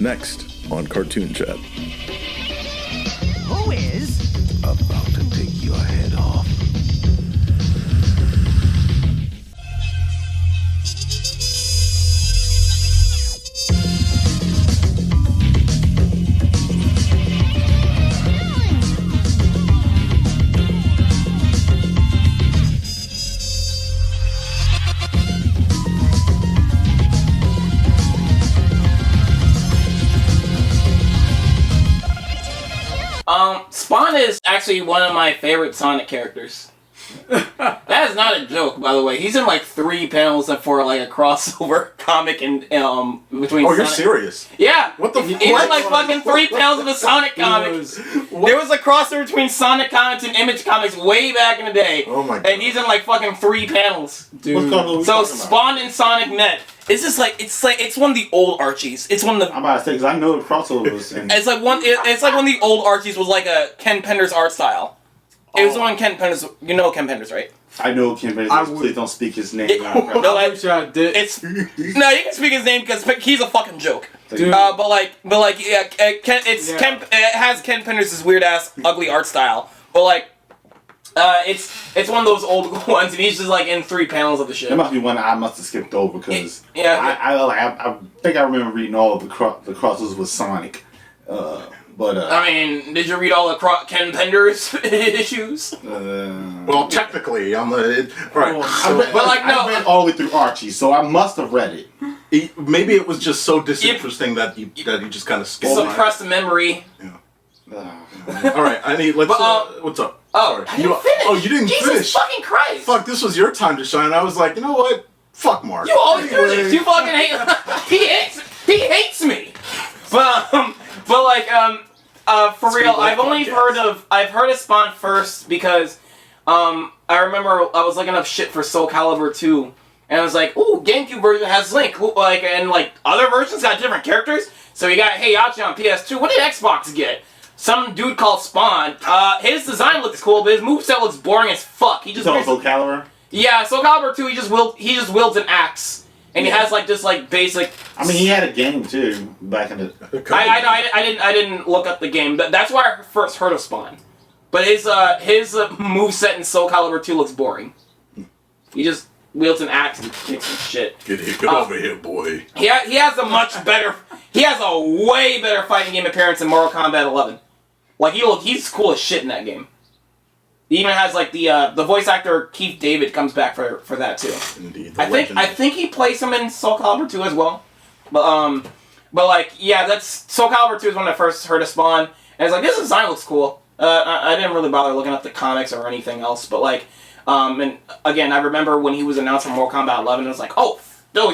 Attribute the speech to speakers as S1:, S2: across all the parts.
S1: Next on Cartoon Chat.
S2: Who is
S3: about to take your head off?
S4: Swann is actually one of my favorite Sonic characters. That is not a joke, by the way. He's in like 3 panels for like a crossover comic and between.
S5: Oh,
S4: Sonic.
S5: you're serious?
S4: Yeah.
S5: What the?
S4: He's in like fucking 3 panels of a Sonic comic. There was a crossover between Sonic comics and Image comics way back in the day.
S5: Oh my god.
S4: And he's in like fucking 3 panels.
S5: Dude.
S4: So Swann and Sonic met. It's just like it's one of the old Archies. It's one of the.
S6: I'm about to say because I know the crossovers. And
S4: it's like one of the old Archies was like a Ken Pender's art style. It was one Ken Pender's. You know Ken Pender's, right?
S6: I know Ken Pender's. Please don't speak his name.
S4: No, I wish I did. No, you can speak his name because he's a fucking joke.
S6: Dude.
S4: Ken. It has Ken Pender's weird ass ugly art style, but like. It's one of those old ones, and he's just like in 3 panels of the shit.
S6: There must be one I must have skipped over because I think I remember reading all of the crossovers with Sonic,
S4: I mean, did you read all the Ken Pender's issues?
S5: Well, technically, I'm the right.
S6: I read all the way through Archie, so I must have read it.
S5: Maybe it was just so disinteresting that you just kind of skipped.
S4: Suppressed memory.
S5: Yeah. All right, I need. Let's. What's up?
S4: Oh,
S5: you didn't
S4: Jesus
S5: finish.
S4: Fucking Christ!
S5: Fuck, this was your time to shine. I was like, you know what? Fuck Mark.
S4: You always do this. You fucking hate. He hates me. But for real, I've heard of Swann first because I remember I was looking up shit for Soul Calibur 2, and I was like, ooh, GameCube version has Link, and other versions got different characters. So you got Heihachi on PS2. What did Xbox get? Some dude called Swann. His design looks cool, but his moveset looks boring as fuck. He just
S6: Soul Calibur?
S4: Yeah, Soul Calibur 2. He just wields an axe, and he has this basic.
S6: I mean, he had a game too back in the.
S4: I didn't look up the game. That's why I first heard of Swann. But his moveset in Soul Calibur 2 looks boring. He just wields an axe and kicks some shit.
S5: Get over here, boy.
S4: He has a much better. He has a way better fighting game appearance than Mortal Kombat 11. He's cool as shit in that game. He even has the voice actor Keith David comes back for that too.
S5: Indeed.
S4: I think he plays him in Soul Calibur 2 as well. That's Soul Calibur 2 is when I first heard of Swann, and it's like this design looks cool. I didn't really bother looking up the comics or anything else, but and again I remember when he was announced for Mortal Kombat 11, I was like, oh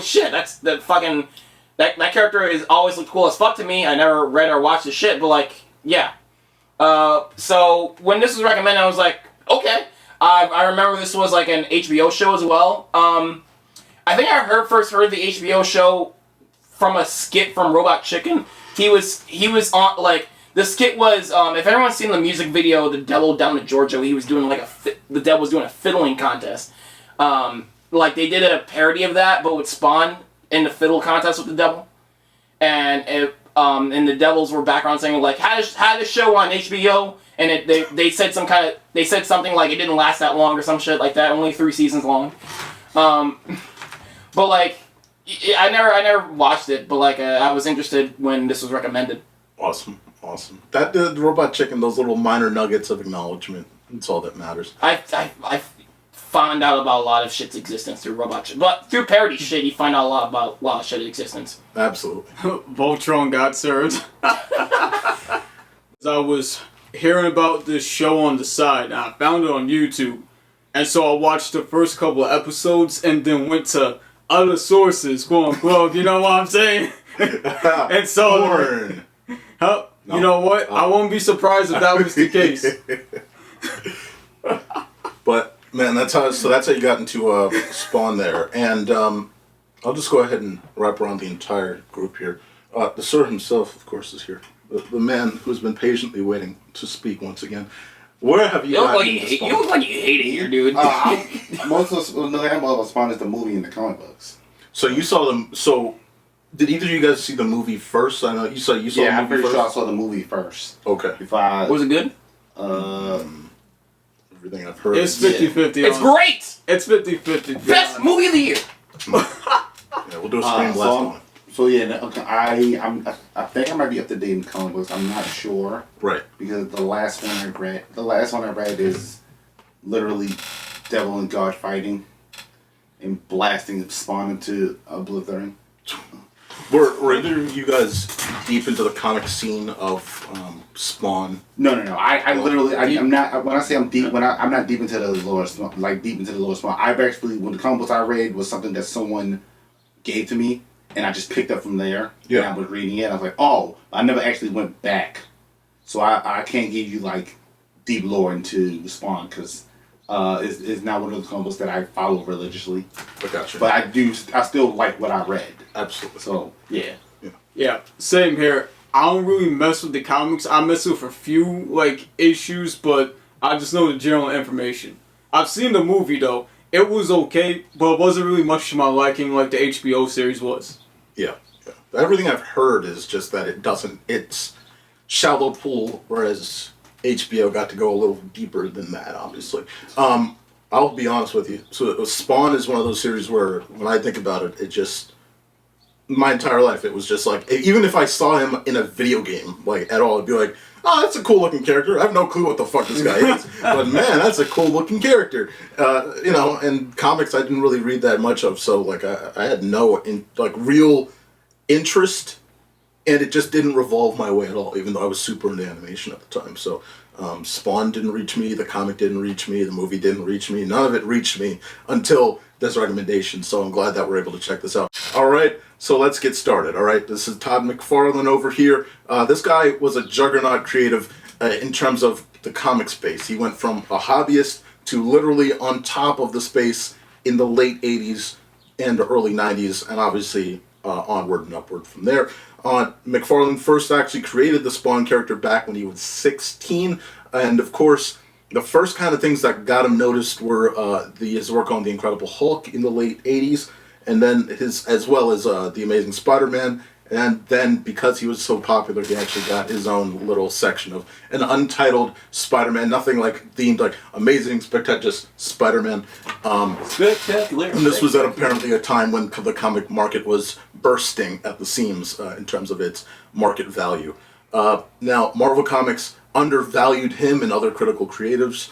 S4: shit, that's the fucking that character is always looked cool as fuck to me. I never read or watched his shit, but yeah. So when this was recommended, I was like, okay. I remember this was like an HBO show as well. I think I first heard the HBO show from a skit from Robot Chicken. He was on the skit was if everyone's seen the music video, The Devil Down to Georgia, he was doing the devil was doing a fiddling contest. They did a parody of that, but with Swann in the fiddle contest with the devil, and the devils were background saying had a show on HBO, and they said something like it didn't last that long or some shit like that, only 3 seasons long. But I never watched it, but I was interested when this was recommended.
S5: Awesome. That the Robot Chicken, those little minor nuggets of acknowledgement. That's all that matters.
S4: I found out about a lot of shit's existence through Robot Chicken, but through parody shit, you find out a lot of shit's existence.
S5: Absolutely.
S7: Voltron got served. I was hearing about this show on the side, and I found it on YouTube. And so I watched the first couple of episodes and then went to other sources, quote unquote, you know what I'm saying? And so, you know what? I won't be surprised if that was the case.
S5: But, man, that's how you got into Swann there. And I'll just go ahead and wrap around the entire group here. The Sir himself, of course, is here. The man who's been patiently waiting to speak once again. Where have you gotten into Swann?
S4: You look like you hate it here, dude.
S6: Most of Swann is the movie and the comic books.
S5: So you saw them. So Did either of you guys see the movie first? I know you saw the movie first.
S6: I'm pretty sure I saw the movie first.
S5: Okay.
S4: Was it good?
S5: Everything I've heard.
S7: It's 50-50.
S4: It's great!
S7: It's 50-50.
S4: Best movie of the year!
S5: Yeah, we'll do a screen blast on it.
S6: So yeah, I think I might be up to date in comic books. I'm not sure.
S5: Right.
S6: Because the last one I read is literally devil and God fighting and blasting Spawn into oblivion.
S5: Were either of you guys deep into the comic scene of Spawn?
S6: No. I'm not. When I say I'm deep, I'm not deep into the lore, like deep into the lore Spawn. I've actually, when the comic books I read was something that someone gave to me, and I just picked up from there.
S5: Yeah.
S6: And I was reading it. I was like, oh, I never actually went back, so I can't give you like deep lore into the Spawn because it's not one of those comic books that I follow religiously.
S5: I gotcha.
S6: But I still like what I read.
S5: Absolutely.
S6: So yeah.
S7: Yeah, same here. I don't really mess with the comics. I mess with a few like issues, but I just know the general information. It's seen the movie though. It was okay, but it wasn't really much to my liking like the HBO series was.
S5: Yeah. Everything I've heard is just that it's shallow pool, whereas HBO got to go a little deeper than that, obviously. I'll be honest with you. So Spawn is one of those series where, when I think about it, it just... My entire life, it was just like... Even if I saw him in a video game, like, at all, I'd be like, oh, that's a cool-looking character. I have no clue what the fuck this guy is. But, man, that's a cool-looking character. And comics I didn't really read that much of, so, like, I had no, real interest, and it just didn't revolve my way at all, even though I was super into animation at the time. So, Spawn didn't reach me, the comic didn't reach me, the movie didn't reach me, none of it reached me until this recommendation, so I'm glad that we're able to check this out. Alright, so let's get started, alright? This is Todd McFarlane over here. This guy was a juggernaut creative in terms of the comic space. He went from a hobbyist to literally on top of the space in the late 80s and early 90s, and obviously onward and upward from there. McFarlane first actually created the Spawn character back when he was 16, and of course, the first kind of things that got him noticed were his work on The Incredible Hulk in the late 80s, and then as well as The Amazing Spider-Man, and then because he was so popular, he actually got his own little section of an untitled Spider-Man, nothing like themed like Amazing, Spectacular, just Spider-Man.
S4: Spectacular.
S5: And this was at apparently a time when the comic market was bursting at the seams in terms of its market value. Now, Marvel Comics undervalued him and other critical creatives,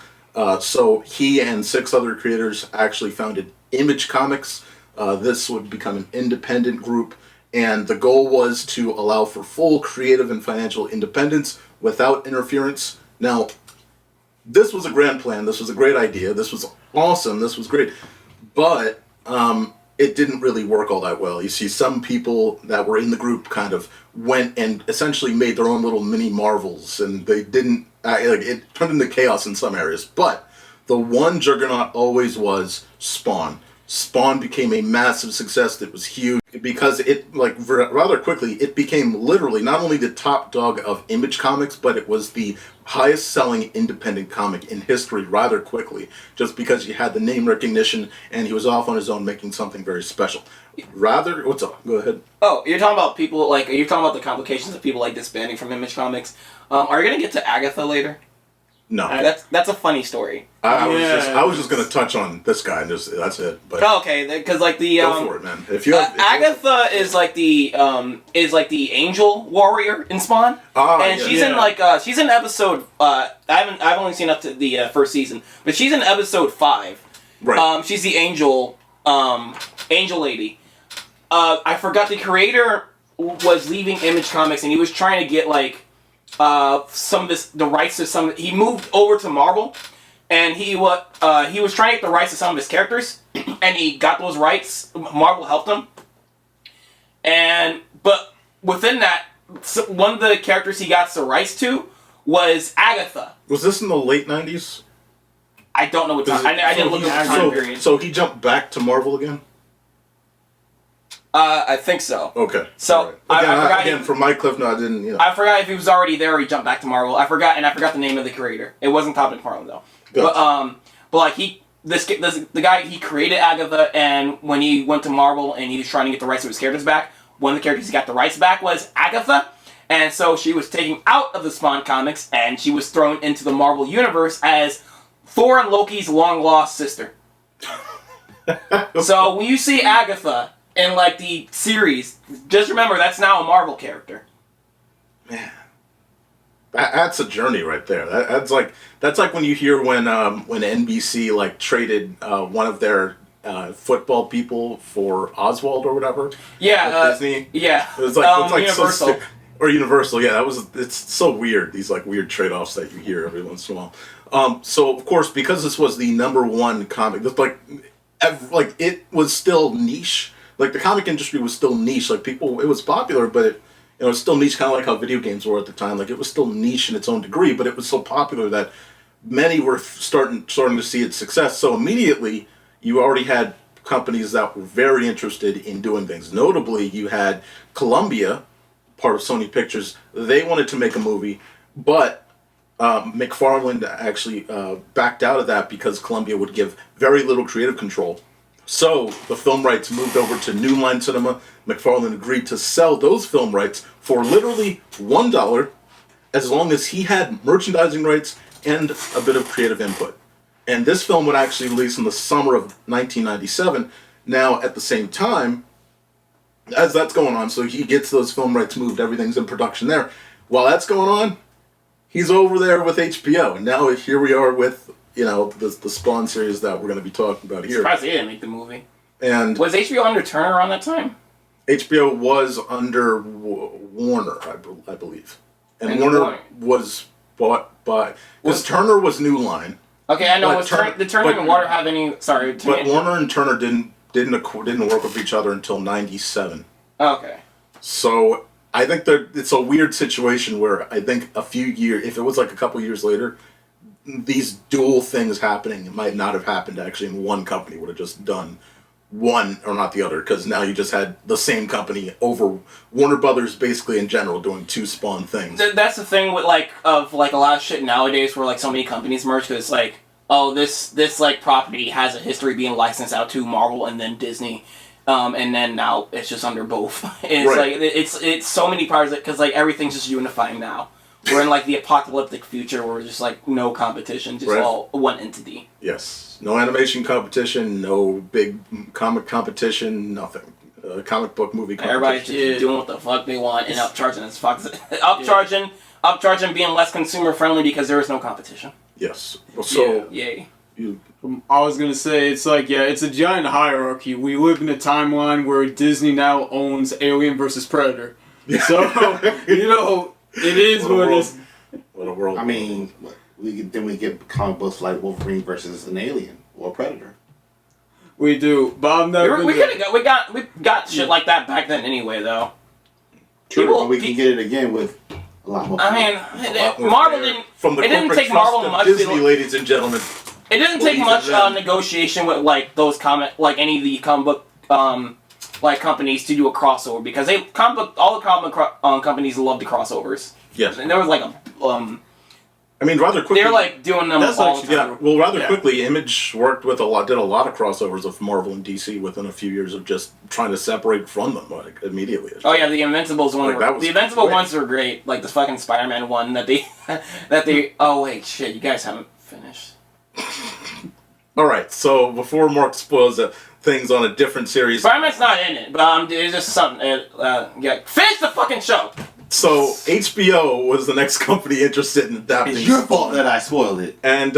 S5: so he and 6 other creators actually founded Image Comics. This would become an independent group, and the goal was to allow for full creative and financial independence without interference. Now, this was a grand plan, this was a great idea, this was awesome, this was great, but it didn't really work all that well. You see, some people that were in the group kind of went and essentially made their own little mini Marvels, and they didn't, it turned into chaos in some areas. But the one juggernaut always was Spawn. Spawn became a massive success that was huge because it, rather quickly, it became literally not only the top dog of Image Comics, but it was the highest selling independent comic in history rather quickly, just because he had the name recognition and he was off on his own making something very special. What's up? Go ahead.
S4: Oh, you're talking about people, you're talking about the complications of people disbanding from Image Comics. Are you going to get to Agatha later?
S5: No.
S4: That's a funny story.
S5: I was just gonna touch on this guy and that's it. But
S4: okay, because
S5: go for it, man.
S4: Agatha is the angel warrior in Spawn, and she's in episode. I've only seen up to the first season, but she's in episode 5.
S5: Right.
S4: She's the angel lady. I forgot the creator was leaving Image Comics, and he was trying to get the rights to some. He moved over to Marvel, and he was trying to get the rights to some of his characters, and he got those rights. Marvel helped him, but within that, one of the characters he got the rights to was Agatha.
S5: Was this in the late 90s?
S4: I don't know what time. I didn't look at the time period.
S5: So he jumped back to Marvel again?
S4: I think so.
S5: Okay.
S4: So
S5: right. Again, from my cliff note, I didn't.
S4: I forgot if he was already there or he jumped back to Marvel. I forgot the name of the creator. It wasn't Todd McFarlane though. Gotcha. But the guy he created Agatha, and when he went to Marvel and he was trying to get the rights to his characters back, one of the characters he got the rights back was Agatha. And so she was taken out of the Spawn comics, and she was thrown into the Marvel Universe as Thor and Loki's long-lost sister. So when you see Agatha in, like, the series, just remember that's now a Marvel character.
S5: Man. That's a journey right there. That's like when you hear when NBC like traded one of their football people for Oswald or whatever.
S4: Yeah,
S5: Disney.
S4: Yeah,
S5: it was like
S4: Universal.
S5: So or Universal. Yeah, it's so weird. These like weird trade-offs that you hear every once in a while. So of course, because this was the #1 comic, it was still niche. Like the comic industry was still niche. Like it was popular, but it was still niche, kind of like how video games were at the time. Like it was still niche in its own degree, but it was so popular that many were starting to see its success. So immediately, you already had companies that were very interested in doing things. Notably, you had Columbia, part of Sony Pictures. They wanted to make a movie, but McFarlane actually backed out of that because Columbia would give very little creative control. So the film rights moved over to New Line Cinema. McFarlane agreed to sell those film rights for literally $1 as long as he had merchandising rights and a bit of creative input. And this film would actually release in the summer of 1997. Now, at the same time, as that's going on, so he gets those film rights moved, everything's in production there. While that's going on, he's over there with HBO. And now here we are with, the Spawn series that we're going to be talking about here.
S4: Surprised they didn't make the movie.
S5: And
S4: was HBO under Turner around that time?
S5: HBO was under Warner, I believe. And Warner was bought by... Because Turner was New Line.
S4: Okay, I know. Did Turner and Warner have any... Sorry.
S5: But Warner and Turner didn't work with each other until 97.
S4: Okay.
S5: So I think it's a weird situation where I think a few years... If it was like a couple years later, these dual things happening, it might not have happened actually in one company. Would have just done one or not the other, because now you just had the same company over Warner Brothers basically in general doing two Spawn things.
S4: That's the thing with a lot of shit nowadays where so many companies merge, because this property has a history being licensed out to Marvel and then Disney, and then now it's just under both. It's
S5: right.
S4: It's so many parts because everything's just unifying now. We're in the apocalyptic future where we're just no competition, just all one entity.
S5: Yes. No animation competition, no big comic competition, nothing. Comic book movie competition.
S4: Everybody's just doing what the fuck they want and upcharging as fuck. Upcharging being less consumer friendly because there is no competition.
S5: Yes. So
S4: yay.
S7: I was gonna say it's it's a giant hierarchy. We live in a timeline where Disney now owns Alien vs Predator. So it is what it is.
S5: What a world.
S6: I mean, we get comic books like Wolverine versus an alien or a predator.
S7: We do, but
S4: we got shit like that back then anyway, though.
S6: True, but we can get it again with a lot more.
S4: Marvel didn't.
S5: From the
S4: it didn't take Marvel much.
S5: Disney, ladies and gentlemen.
S4: It didn't take much negotiation with those any of the comic book companies to do a crossover, because all the comic companies love the crossovers.
S5: Yes.
S4: And there was
S5: rather quickly.
S4: They're doing them all the time.
S5: Yeah, well, rather quickly, Image did a lot of crossovers of Marvel and DC within a few years of just trying to separate from them immediately.
S4: Oh yeah, the Invincibles one. The Invincible ones were great, like the fucking Spider-Man one that they. Oh wait, shit! You guys haven't finished.
S5: All right, so before Mark spoils things on a different series,
S4: Spider-Man's not in it, but it's just something. Finish the fucking show.
S5: So HBO was the next company interested in adapting.
S6: It's your fault that I spoiled it.
S5: And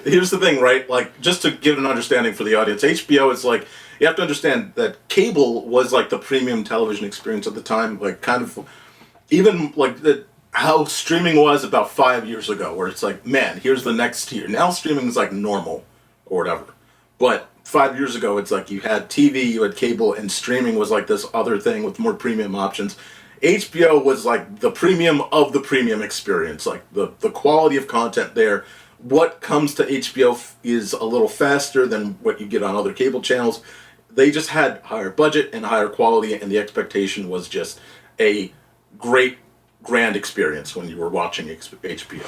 S5: here's the thing, right? Just to give an understanding for the audience, HBO is you have to understand that cable was the premium television experience at the time, how streaming was about 5 years ago, where it's man, here's the next tier. Now streaming is normal or whatever. But 5 years ago, it's you had TV, you had cable, and streaming was this other thing with more premium options. HBO was the premium of the premium experience, the quality of content there. What comes to HBO is a little faster than what you get on other cable channels. They just had higher budget and higher quality, and the expectation was just a great, grand experience when you were watching HBO.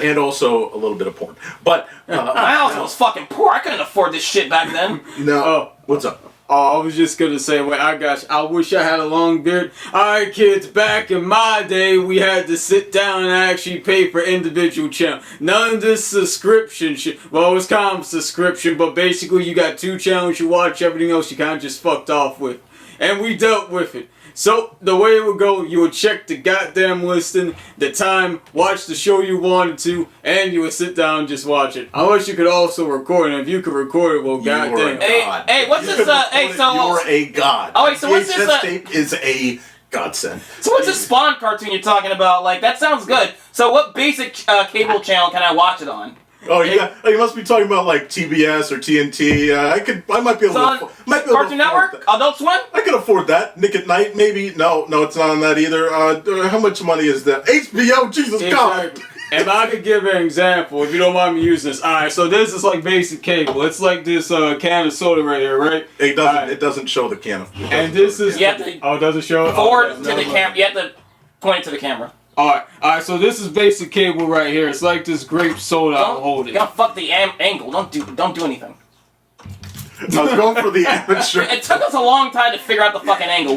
S5: And also a little bit of porn. But
S4: I also was fucking poor. I couldn't afford this shit back then.
S5: No. What's up?
S7: Oh, I was just gonna say, wait, I got you. I wish I had a long beard. Alright, kids, back in my day, we had to sit down and actually pay for individual channel. None of this subscription shit. Well, it was kind of a subscription, but basically you got 2 channels you watch, everything else you kind of just fucked off with. And we dealt with it. So, the way it would go, you would check the goddamn listing, the time, watch the show you wanted to, and you would sit down and just watch it. Unless you could also record it. If you could record it, well, goddamn.
S4: Hey, what's this, hey, so...
S5: You're a god.
S4: Oh, wait, so what's this,
S5: VHS tape is a godsend.
S4: So what's this Spawn cartoon you're talking about? Like, that sounds good. So what basic cable channel can I watch it on?
S5: Oh, yeah. Oh, you must be talking about like TBS or TNT. I might be able to.
S4: Cartoon Network? Adult Swim?
S5: I can afford that. Nick at Night, maybe. No, it's not on that either. How much money is that? HBO, Jesus God.
S7: If I could give an example, if you don't mind me using this. Alright, so this is like basic cable. It's like this can of soda right here, right?
S5: It doesn't. It doesn't show the can of.
S7: And this is. Oh, does it show it?
S4: Forward to the camera. You have to point it to the camera.
S7: Alright, so this is basic cable right here. It's like this grape soda I'm holding.
S4: You're gonna fuck the angle. Don't do anything.
S5: I was going for the amateur.
S4: It took us a long time to figure out the fucking angle.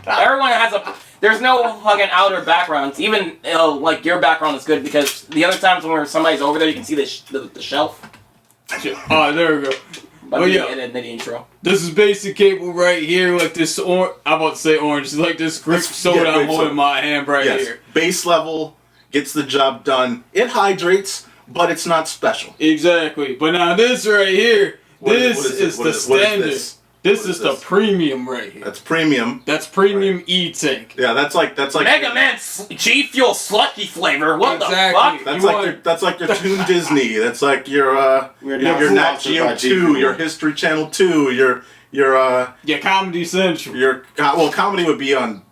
S4: Everyone has there's no fucking outer backgrounds. Even like your background is good because the other times when somebody's over there, you can see the shelf.
S7: Oh, there we go.
S4: But yeah, in the intro.
S7: This is basic cable right here, like this I'm about to say orange. It's like this grape soda I'm holding in my hand right here.
S5: Base level gets the job done. It hydrates, but it's not special.
S7: Exactly. But now this right here, this is the standard. This is the premium right here.
S5: That's premium.
S7: That's premium E-Tank.
S5: Yeah, that's like
S4: Mega Man G Fuel slushy flavor. What the fuck?
S5: That's like your Toon Disney. That's like your Nat Geo 2, your History Channel 2, your
S7: Comedy Central.
S5: Comedy would be on.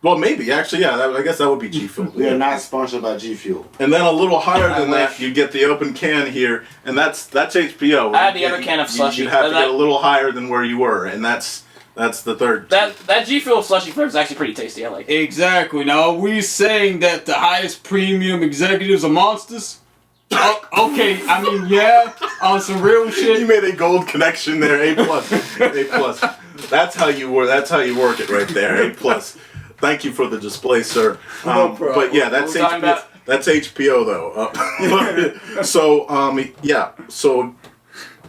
S5: Well, maybe actually, yeah. I guess that would be G Fuel.
S6: We are not sponsored by G Fuel.
S5: And then a little higher than that, you get the open can here, and that's HBO.
S4: I had the other can of slushy.
S5: You have to get a little higher than where you were, and that's the third.
S4: That G Fuel slushy flavor is actually pretty tasty. I like it.
S7: Exactly. Now, are we saying that the highest premium executives are monsters? Okay, I mean, yeah, on some real shit.
S5: You made a gold connection there. A+. A+. That's how you work. That's how you work it right there. A+. Thank you for the display, sir.
S6: No problem.
S5: But yeah, that's HBO. That's HBO though. So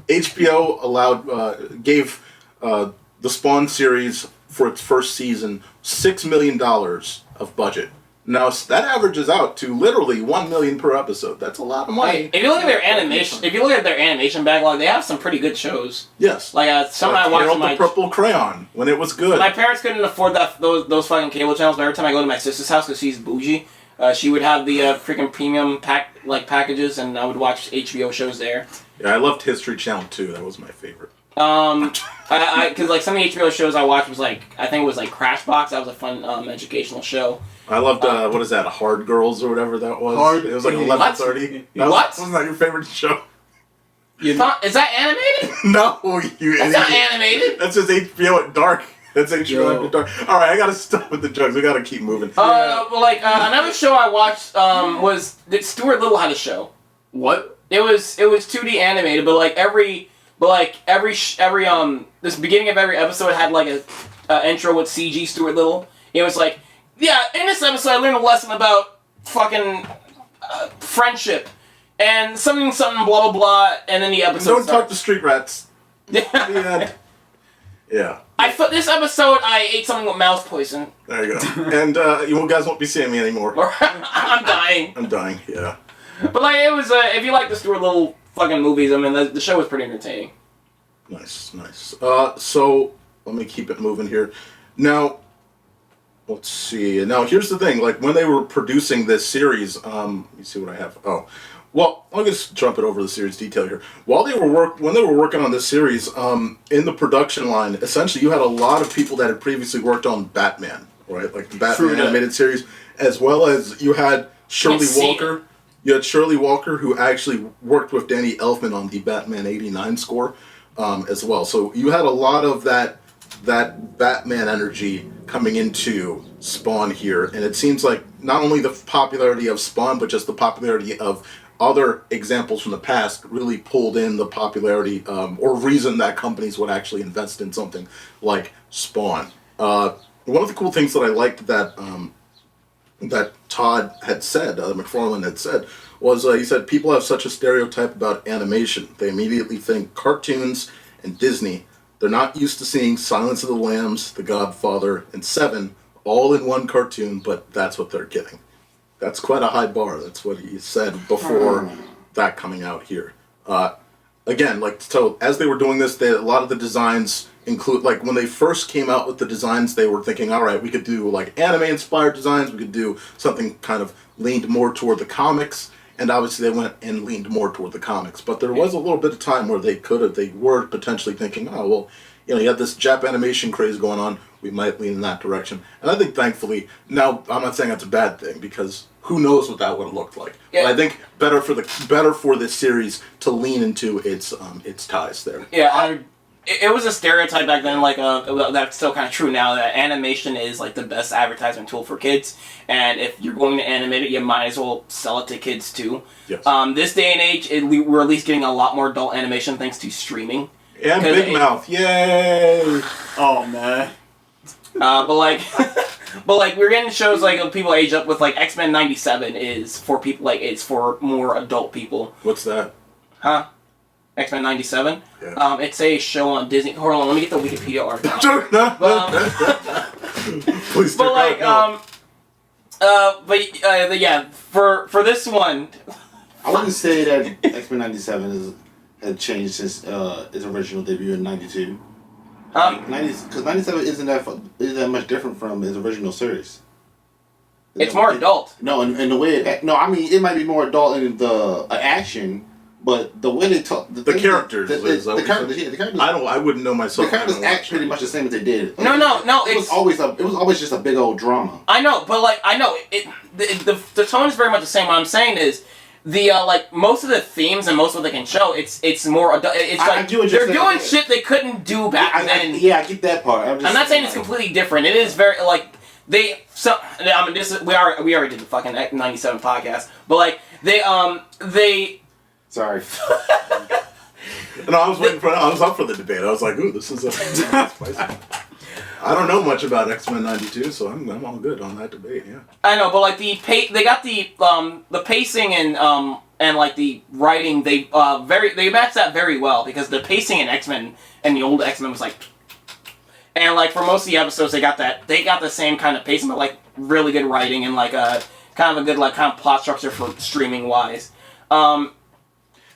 S5: HBO gave the Spawn series for its first season $6 million of budget. Now that averages out to literally $1 million per episode. That's a lot of money.
S4: If you look at their animation backlog, they have some pretty good shows.
S5: Yes.
S4: Like some I watched
S5: the Purple Crayon when it was good.
S4: My parents couldn't afford those fucking cable channels. But every time I go to my sister's house because she's bougie, she would have the freaking premium packages, and I would watch HBO shows there.
S5: Yeah, I loved History Channel 2. That was my favorite.
S4: Because like some of the HBO shows I watched was I think it was like Crashbox. That was a fun educational show.
S5: I loved what is that? Hard Girls or whatever that was. It was like 11:30.
S4: What?
S5: Wasn't that your favorite show?
S4: Is that animated?
S5: No, you.
S4: That's not animated.
S5: That's just HBO at dark. That's HBO at dark. All right, I gotta stop with the jokes. We gotta keep moving.
S4: Another show I watched was Stuart Little had a show.
S7: What?
S4: It was 2D animated, but this beginning of every episode had like a intro with CG Stuart Little. It was like, yeah, in this episode I learned a lesson about fucking friendship and something blah blah blah, and then the episode
S5: Don't talk to street rats.
S4: Yeah.
S5: Yeah.
S4: This episode I ate something with mouse poison.
S5: There you go. And you guys won't be seeing me anymore.
S4: I'm dying.
S5: I'm dying. Yeah.
S4: But like it was, if you like the Stuart Little fucking movies, I mean the show was pretty entertaining.
S5: Nice. So let me keep it moving here. Now, let's see. Now here's the thing. Like when they were producing this series, let me see what I have. Oh, well, I'll just jump it over the series detail here. When they were working on this series, in the production line, essentially you had a lot of people that had previously worked on Batman, right? Like the Batman animated series, as well as you had Shirley Walker. You had Shirley Walker, who actually worked with Danny Elfman on the Batman '89 score, as well. So you had a lot of that Batman energy coming into Spawn here, and it seems like not only the popularity of Spawn, but just the popularity of other examples from the past really pulled in the popularity or reason that companies would actually invest in something like Spawn. One of the cool things that I liked that that Todd had said, McFarlane had said, was he said people have such a stereotype about animation. They immediately think cartoons and Disney. They're not used to seeing Silence of the Lambs, The Godfather, and Seven all in one cartoon, but that's what they're getting. That's quite a high bar. That's what he said before that coming out here. Again, like, so as they were doing this, a lot of the designs include, like, when they first came out with the designs, they were thinking, all right, we could do, like, anime-inspired designs, we could do something kind of leaned more toward the comics, and obviously they went and leaned more toward the comics. But there was a little bit of time where they were potentially thinking, oh, well, you know, you have this Jap animation craze going on, we might lean in that direction. And I think, thankfully, now, I'm not saying that's a bad thing, because who knows what that would have looked like.
S4: Yeah.
S5: But I think better for this series to lean into its ties there.
S4: Yeah, it was a stereotype back then, like, that's still kind of true now, that animation is, like, the best advertisement tool for kids, and if you're going to animate it, you might as well sell it to kids, too.
S5: Yes.
S4: This day and age, we're at least getting a lot more adult animation thanks to streaming.
S5: And Big Mouth, yay!
S7: Oh man.
S4: But we're getting shows like people age up with, like, X-Men 97 is for people, like, it's for more adult people.
S5: What's that?
S4: Huh? X-Men 97?
S5: Yeah.
S4: It's a show on Disney. Hold on, let me get the Wikipedia article.
S5: Please
S4: But, like, yeah, for this one,
S6: I wouldn't say that X-Men 97 had changed since its original debut in '92. Because 97 isn't that much different from its original series.
S4: it's more adult.
S6: No, and the way I mean, it might be more adult in the action, but the way they talk, the
S5: characters,
S6: the characters.
S5: I wouldn't know myself.
S6: The characters act pretty much the same as they did.
S4: No,
S6: It was always just a big old drama.
S4: I know, but, like, I know the tone is very much the same. What I'm saying is, like, most of the themes and most of what they can show, it's more adult. It's like they're doing shit they couldn't do back then.
S6: Yeah, I get that part. I'm
S4: not saying it's completely different. It is very, like, we already did the fucking 97 podcast, but, like, they
S6: Sorry.
S5: No, I was up for the debate. I was like, ooh, this is spicy. I don't know much about X-Men 92, so I'm all good on that debate. Yeah.
S4: I know, but, like, they got the pacing and like the writing, they matched that very well, because the pacing in X-Men and the old X-Men was like, and, like, for most of the episodes they got the same kind of pacing, but, like, really good writing and, like, a kind of a good, like, kind of plot structure for streaming wise.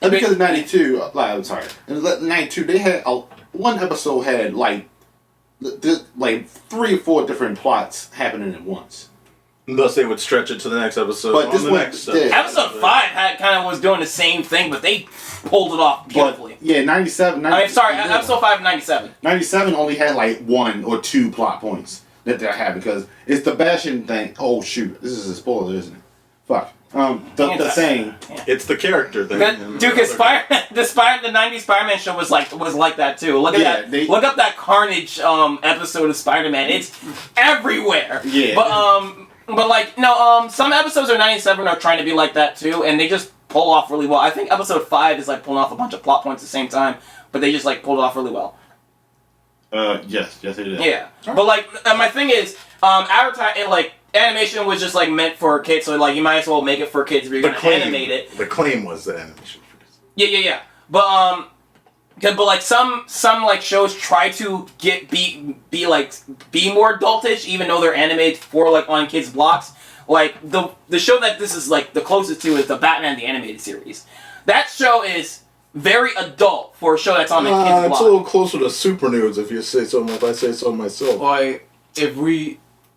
S6: And because in 92, I'm sorry, in 92 they had one episode had like 3 or 4 different plots happening at once.
S5: Thus, they would stretch it to the next episode.
S6: But this one,
S4: episode 5 kind of was doing the same thing, but they pulled it off beautifully.
S6: But, yeah, 97.
S4: Episode 5 of 97.
S6: 97 only had like 1 or 2 plot points that they had, because it's the Bastion thing. Oh shoot, this is a spoiler, isn't it? Fuck. The saying.
S5: It's the character thing.
S4: Dude, because the 90s Spider-Man show was like that too. Look at that. Look up that Carnage episode of Spider-Man. It's everywhere.
S6: Yeah.
S4: But like, no, some episodes of 97 are trying to be like that too, and they just pull off really well. I think episode 5 is like pulling off a bunch of plot points at the same time, but they just like pulled it off really well.
S6: Yes, it is.
S4: Yeah. But like, my thing is, animation was just like meant for kids, so like you might as well make it for kids if you're gonna animate it.
S5: The claim was that animation for kids.
S4: Yeah. But like some like shows try to be more adultish, even though they're animated for like on kids' blocks. Like the show that this is like the closest to is the Batman the Animated Series. That show is very adult for a show that's on the kids' block.
S5: It's a little closer to Super Nudes, if you say so. If I say so myself.
S7: Like,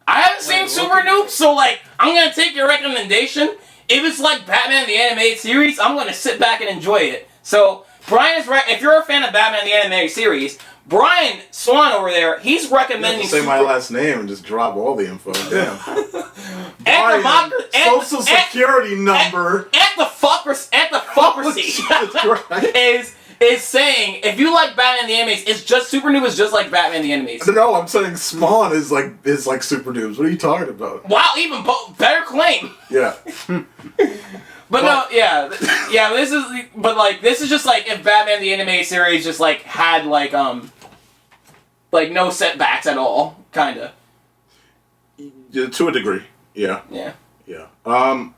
S4: I haven't seen Super Noob, so like I'm gonna take your recommendation. If it's like Batman the Animated Series, I'm gonna sit back and enjoy it. So Bryan is right. If you're a fan of Batman the Animated Series, Bryan Swann over there, he's recommending.
S5: Say my last name and just drop all the info. Damn. Social Security number.
S4: Athemocracy is saying if you like Batman the Animated, it's just Super Noob is just like Batman the Animated.
S5: No, I'm saying Spawn is like Super Noobs. What are you talking about?
S4: Wow, even better claim.
S5: Yeah.
S4: But no, yeah. This is just like if Batman the Animated Series just like had like no setbacks at all, kinda.
S5: Yeah, to a degree, yeah.
S4: Yeah.
S5: Yeah. I'm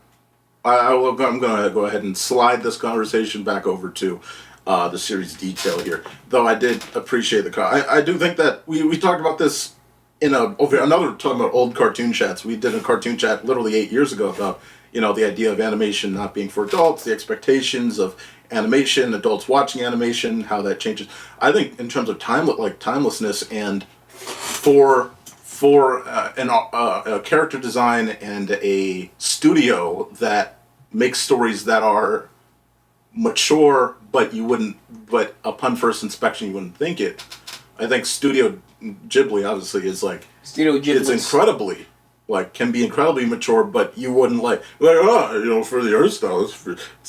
S5: gonna go ahead and slide this conversation back over to the series detail here. Though I did appreciate the I do think that we talked about this in another talking about old cartoon chats. We did a cartoon chat literally 8 years ago about the idea of animation not being for adults, the expectations of animation, adults watching animation, how that changes. I think in terms of timelessness and for a character design and a studio that makes stories that are mature, but upon first inspection you wouldn't think it. I think Studio Ghibli obviously is like
S4: Studio Ghibli.
S5: It's incredibly can be incredibly mature, but you wouldn't for the art style.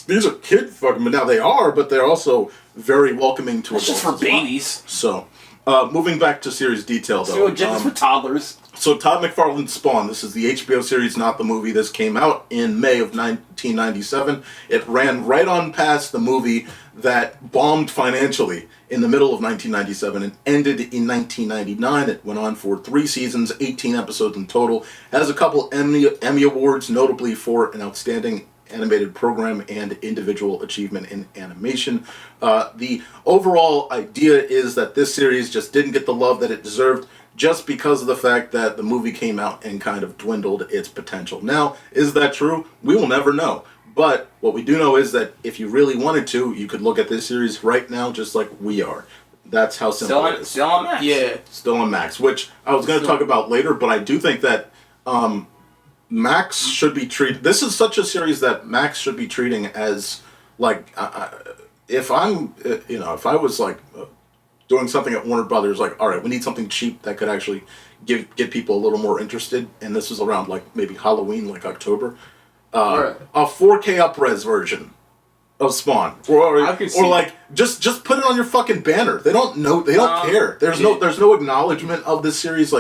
S5: These are kid fucking, but now they are, but they're also very welcoming to adults.
S4: It's just for babies.
S5: So, moving back to series detail though.
S4: Studio Ghibli for toddlers.
S5: So Todd McFarlane's Spawn. This is the HBO series, not the movie. This came out in May of 1997. It ran right on past the movie that bombed financially in the middle of 1997 and ended in 1999. It went on for 3 seasons, 18 episodes in total. Has a couple Emmy Awards, notably for an outstanding animated program and individual achievement in animation. The overall idea is that this series just didn't get the love that it deserved, just because of the fact that the movie came out and kind of dwindled its potential. Now, is that true? We will never know. But what we do know is that if you really wanted to, you could look at this series right now just like we are. That's how simple it is.
S4: Still on Max.
S7: Yeah.
S5: Still on Max, which I was going to talk about later, but I do think that Max should be treated... This is such a series that Max should be treating as, if I was doing something at Warner Brothers, all right, we need something cheap that could actually get people a little more interested, and this was around maybe Halloween, October.
S7: Right.
S5: A 4K up-res version of Spawn, just put it on your fucking banner. They don't know. They don't care. There's no acknowledgement of this series.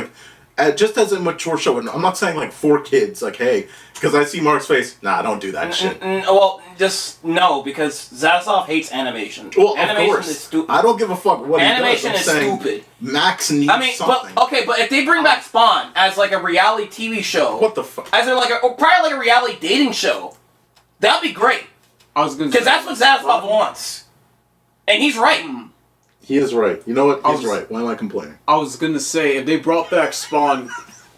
S5: Just as a mature show, and I'm not saying for kids, hey, because I see Mark's face. Nah, don't do that shit.
S4: Well, just no, because Zasov hates animation.
S5: Well,
S4: animation
S5: of course.
S4: is stupid.
S5: I don't give a fuck what
S4: animation
S5: he does. I'm
S4: is
S5: saying
S4: stupid.
S5: Max needs something.
S4: but if they bring back Spawn as a reality TV show,
S5: what the fuck?
S4: As probably a reality dating show, that'd be great.
S7: I was gonna
S4: because that's what Zasov wants, and he's right.
S5: He is right. You know what? He's right. Why am I complaining?
S7: I was gonna say, if they brought back Spawn,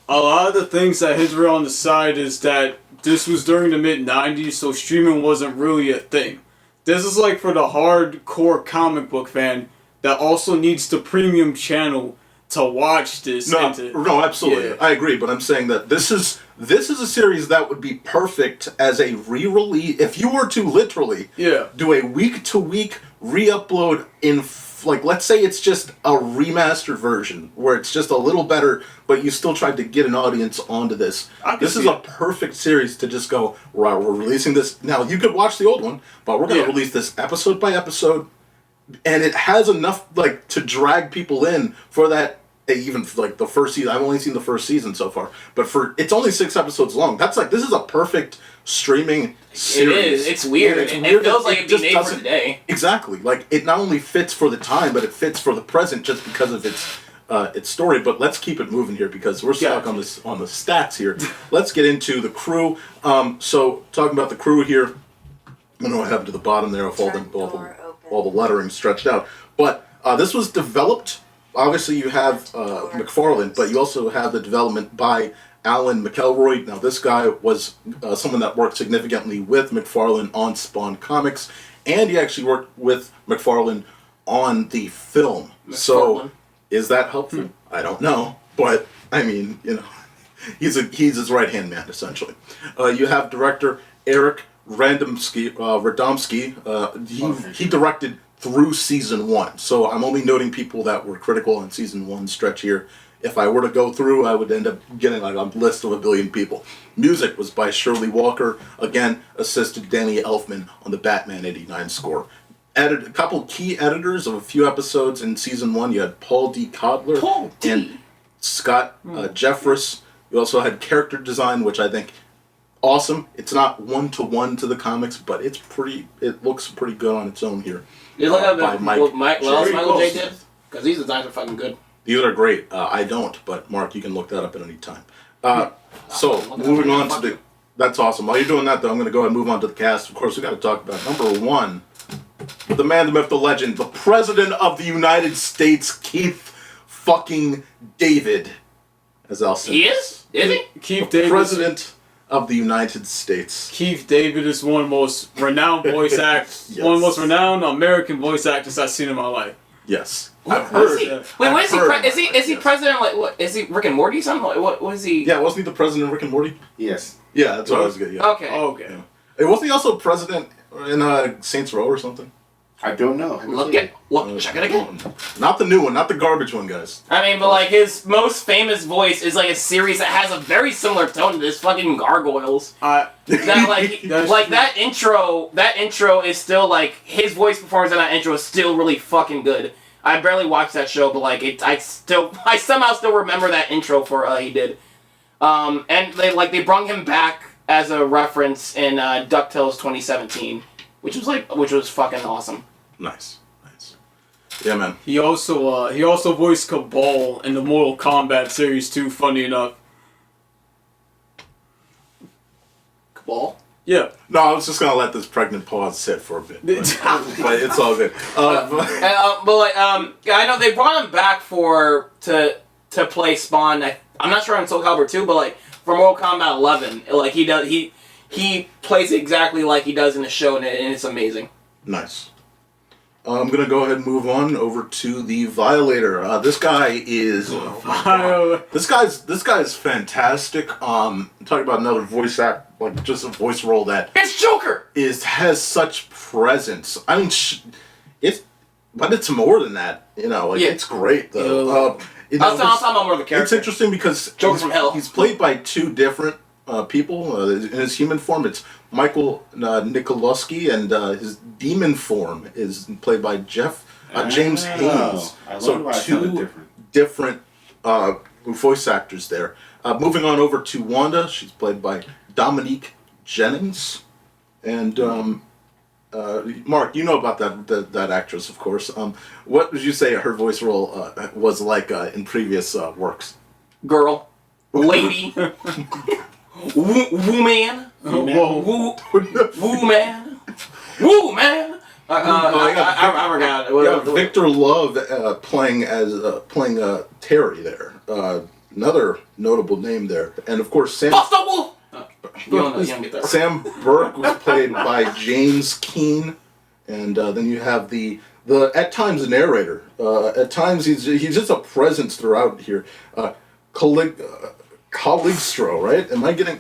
S7: a lot of the things that hit on the side is that this was during the mid-90s, so streaming wasn't really a thing. This is for the hardcore comic book fan that also needs the premium channel to watch this.
S5: No, absolutely. Yeah. I agree, but I'm saying that this is a series that would be perfect as a re-release. If you were to literally do a week-to-week re-upload in let's say it's just a remastered version where it's just a little better, but you still tried to get an audience onto this. This is a perfect series to just go, right, we're releasing this. Now, you could watch the old one, but we're going to release this episode by episode, and it has enough, to drag people in for that, even the first season. I've only seen the first season so far, but it's only 6 episodes long. That's this is a perfect streaming series.
S4: It is. It's weird. It feels like it'd be made for today.
S5: Exactly. It not only fits for the time, but it fits for the present just because of its story. But let's keep it moving here because we're stuck on the stats here. Let's get into the crew. So talking about the crew here, I don't know what happened to the bottom there of all the lettering stretched out. But this was developed. Obviously, you have McFarlane, but you also have the development by Alan McElroy. Now, this guy was someone that worked significantly with McFarlane on Spawn Comics, and he actually worked with McFarlane on the film. So, is that helpful? I don't know, but I mean, he's his right-hand man, essentially. You have director Eric Radomski. He directed through season 1. So I'm only noting people that were critical on season 1 stretch here. If I were to go through, I would end up getting a list of 1 billion people. Music was by Shirley Walker. Again, assisted Danny Elfman on the Batman '89 score. A couple key editors of a few episodes in season 1. You had Paul D. Codler and Scott Jeffress. You also had character design, which I think awesome. It's not 1-to-1 to the comics, but it looks pretty good on its own here.
S4: You look at
S5: by Mike.
S4: what else
S5: J.
S4: Michael J did? Because these designs are fucking good.
S5: These are great. I don't, but Mark, you can look that up at any time. So, moving on to the... That's awesome. While you're doing that, though, I'm going to go ahead and move on to the cast. Of course, we got to talk about number one, the man, the myth, the legend, the President of the United States, Keith fucking David, as I'll say.
S4: He is? Is he?
S7: Keith David.
S5: President of the United States.
S7: Keith David is one of the most renowned voice actors,
S5: Yes.
S7: one of the most renowned American voice actors I've seen in my life.
S5: Yes.
S4: What
S5: I've heard.
S4: is he? Wait, what is he? Is he president? Like, what is he? Rick and Morty? Something? Like, what is he?
S5: Yeah, wasn't he the president of Rick and Morty?
S6: Yes.
S5: Yeah, that's what I was getting. Yeah.
S4: Okay.
S7: Okay.
S5: Hey, wasn't he also president in Saints Row or something?
S6: I don't know.
S4: Check it again.
S5: Not the new one, not the garbage one, guys.
S4: I mean, but like his most famous voice is like a series that has a very similar tone to this fucking Gargoyles. That that intro is still like his voice performance in that intro is still really fucking good. I barely watched that show, but like I somehow still remember that intro for he did. And they brought him back as a reference in DuckTales 2017, which was fucking awesome.
S5: Nice. Yeah, man.
S7: He also voiced Cabal in the Mortal Kombat series too. Funny enough.
S4: Cabal?
S7: Yeah.
S5: No, I was just gonna let this pregnant pause sit for a bit, but it's all good.
S4: I know they brought him back to play Spawn. I'm not sure on Soul Calibur 2, but like for Mortal Kombat 11, like he plays exactly like he does in the show, and it's amazing.
S5: Nice. I'm gonna go ahead and move on over to the Violator. This guy is this guy's fantastic. Talking about another voice act, like just a voice role that
S4: It's Joker.
S5: has such presence. I mean, but it's more than that. You know, like it's great though.
S4: I'll tell more of the character.
S5: It's interesting because
S4: Joker from Hell.
S5: He's played by two different people. In his human form, it's Michael Nikolowski, and his demon form is played by James Haynes. So two different voice actors there. Moving on over to Wanda, she's played by Dominique Jennings, and Mark, you know about that actress, of course. What would you say her voice role was like in previous works?
S4: Girl, lady, woman, woman, woman. I forgot.
S5: Yeah, Victor Love playing Terry there. Another notable name there, and of course Sam.
S4: Buster Wolf. You don't get that.
S5: Sam Burke was played by James Keane, and then you have the at times the narrator. At times he's just a presence throughout here. Caligstro, right? Am I getting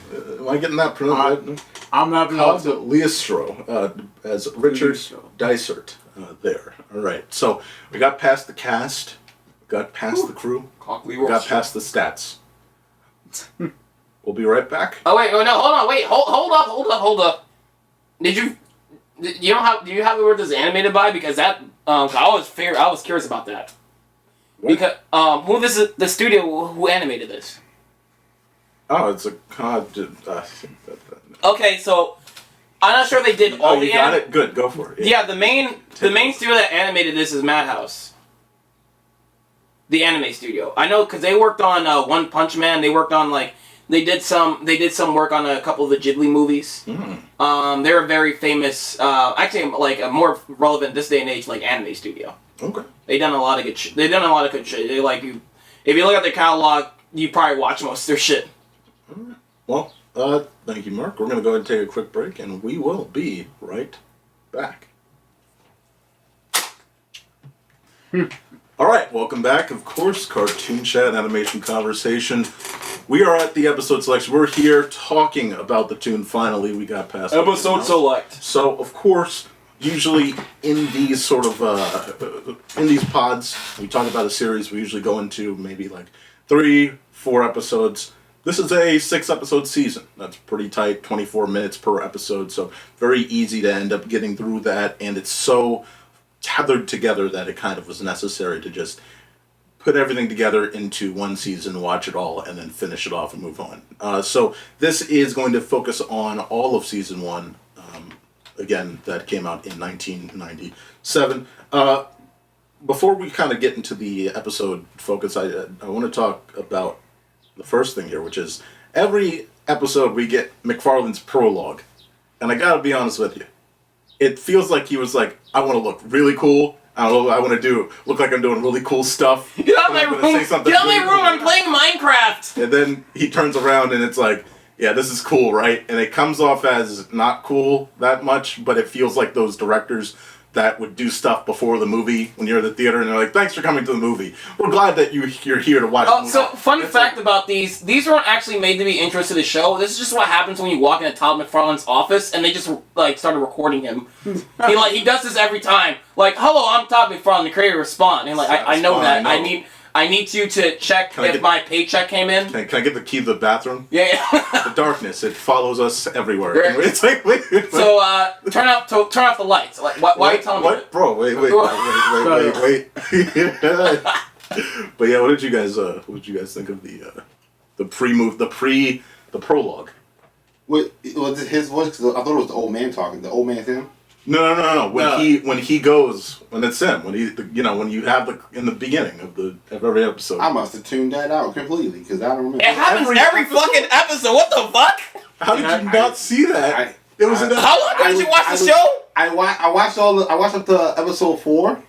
S5: that pronounced right?
S7: I'm not pronouncing
S5: Caligstro as Richard Dysart there. All right, so we got past the cast, we got past the crew, we got past the stats. We'll be right back.
S4: Oh wait, no, hold on, wait, hold up. Do you have the word this is animated by? Because that I was curious about that. What? Because the studio who animated this?
S5: Oh, it's a
S4: Okay, so I'm not sure they did all the.
S5: You got it. Good, go for it.
S4: Yeah, the main studio that animated this is Madhouse, the anime studio. I know because they worked on One Punch Man. They worked on they did some work on a couple of the Ghibli movies. They're a very famous, actually like a more relevant this day and age anime studio.
S5: Okay.
S4: They done a lot of good shit. They done a lot of good shit. They if you look at their catalog, you probably watch most of their shit.
S5: Well, thank you, Mark. We're going to go ahead and take a quick break, and we will be right back. All right, welcome back. Of course, Cartoon Chat, Animation Conversation. We are at the episode selection. We're here talking about the tune. Finally, we got past
S4: episode select.
S5: So, of course, usually in these sort of in these pods, we talk about a series. We usually go into maybe 3-4 episodes. This is a 6-episode season. That's pretty tight, 24 minutes per episode, so very easy to end up getting through that, and it's so tethered together that it kind of was necessary to just put everything together into one season, watch it all, and then finish it off and move on. So this is going to focus on all of season 1. Again, that came out in 1997. Before we kind of get into the episode focus, I want to talk about the first thing here, which is every episode we get McFarlane's prologue. And I gotta be honest with you. It feels like he was like, I want to look really cool. I want to look like I'm doing really cool stuff.
S4: Get out of my room! Get out of my room! I'm playing Minecraft!
S5: And then he turns around and it's like, yeah, this is cool, right? And it comes off as not cool that much, but it feels like those directors that would do stuff before the movie when you're at the theater and they're like, thanks for coming to the movie. We're glad that you're here to watch the movie.
S4: So, fun fact about these weren't actually made to be intros to the show. This is just what happens when you walk into Todd McFarlane's office and they just, like, started recording him. he does this every time. Like, hello, I'm Todd McFarlane, the creator of Spawn. And, like, I know that. I need you to check if my paycheck came in.
S5: Can I get the key to the bathroom?
S4: Yeah.
S5: The darkness, it follows us everywhere.
S4: Right.
S5: It's like, wait.
S4: So, turn off the lights. Like, why are you telling me that?
S5: Bro, wait. But yeah, what did you guys think of the prologue?
S6: Was it his voice? Because I thought it was the old man talking. The old man's him.
S5: No. When he goes, when it's him, when you have in the beginning of every episode.
S6: I must have tuned that out completely because I don't remember.
S4: It happens every fucking episode. What the fuck?
S5: How did you not see that? How
S4: long ago did you watch the show?
S6: I watched up to episode 4.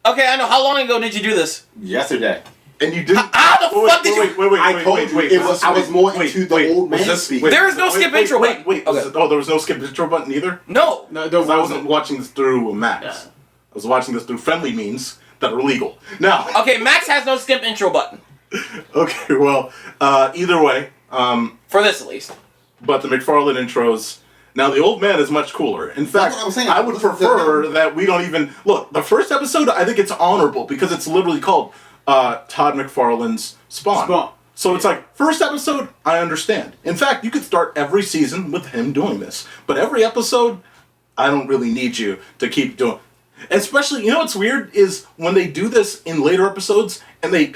S4: Okay, I know. How long ago did you do this?
S6: Yesterday.
S5: And you didn't.
S4: How the fuck did you?
S5: Wait.
S6: I was more into the old man speak.
S4: There is no skip intro button.
S5: Wait.
S4: Okay.
S5: There was no skip intro button either?
S4: No.
S7: No,
S5: I wasn't watching this through Max.
S4: Yeah.
S5: I was watching this through friendly means that are legal. Now.
S4: Okay, Max has no skip intro button.
S5: Okay, well, either way.
S4: For this, at least.
S5: But the McFarlane intros. Now, the old man is much cooler. In fact, I would prefer that we don't even... Look, the first episode, I think it's honorable because it's literally called Todd McFarlane's Spawn. So it's like, first episode, I understand. In fact, you could start every season with him doing this. But every episode, I don't really need you to keep doing... Especially, you know what's weird is when they do this in later episodes and they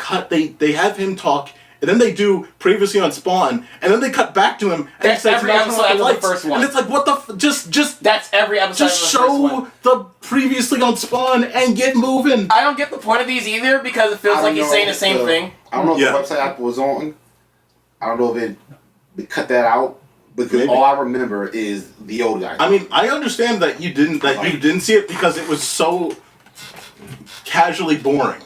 S5: have him talk... And then they do previously on Spawn, and then they cut back to him, and
S4: that's every episode after the first one.
S5: And it's like, what the just
S4: that's every episode.
S5: Just show the previously on Spawn and get moving.
S4: I don't get the point of these either because it feels like he's saying the same thing.
S6: I don't know if the website app was on. I don't know if it cut that out. Because maybe. All I remember is the old guy.
S5: I mean, I understand that you didn't see it because it was so casually boring.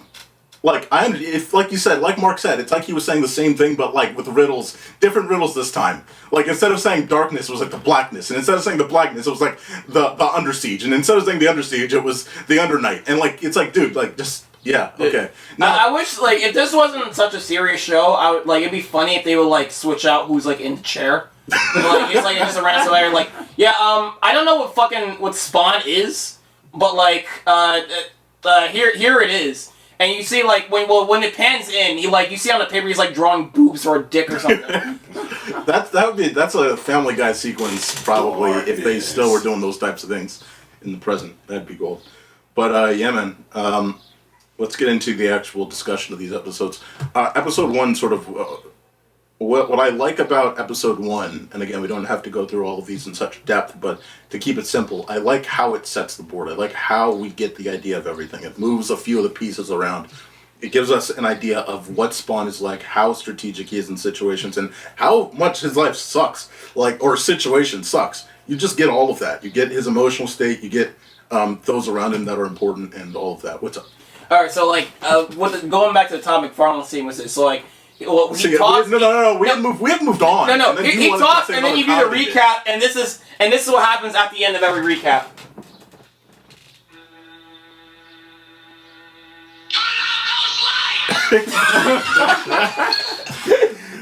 S5: Like like you said, like Mark said, it's like he was saying the same thing, but like with riddles, different riddles this time. Like instead of saying darkness, it was like the blackness, and instead of saying the blackness, it was like the under siege, and instead of saying the under siege, it was the under night, and like it's like, dude, like just yeah, okay.
S4: Now I wish like if this wasn't such a serious show, I would like it'd be funny if they would like switch out who's like in the chair. Like it's like just a random celebrity, like yeah, I don't know what Spawn is, but like here it is. And you see, like, when it pans in, you see on the paper he's, like, drawing boobs or a dick or something.
S5: That's a Family Guy sequence, probably, if they still were doing those types of things in the present. That'd be gold. But, yeah, man, let's get into the actual discussion of these episodes. Episode 1 sort of... What I like about episode 1, and again, we don't have to go through all of these in such depth, but to keep it simple, I like how it sets the board. I like how we get the idea of everything. It moves a few of the pieces around. It gives us an idea of what Spawn is like, how strategic he is in situations, and how much his life sucks, or situation sucks. You just get all of that. You get his emotional state, you get those around him that are important, and all of that. What's up?
S4: Alright, so, going back to the Todd McFarlane scene with it, so, well, he talks.
S5: No. We haven't moved on.
S4: No. He talks, and then you do the recap, and this is what happens at the end of every recap.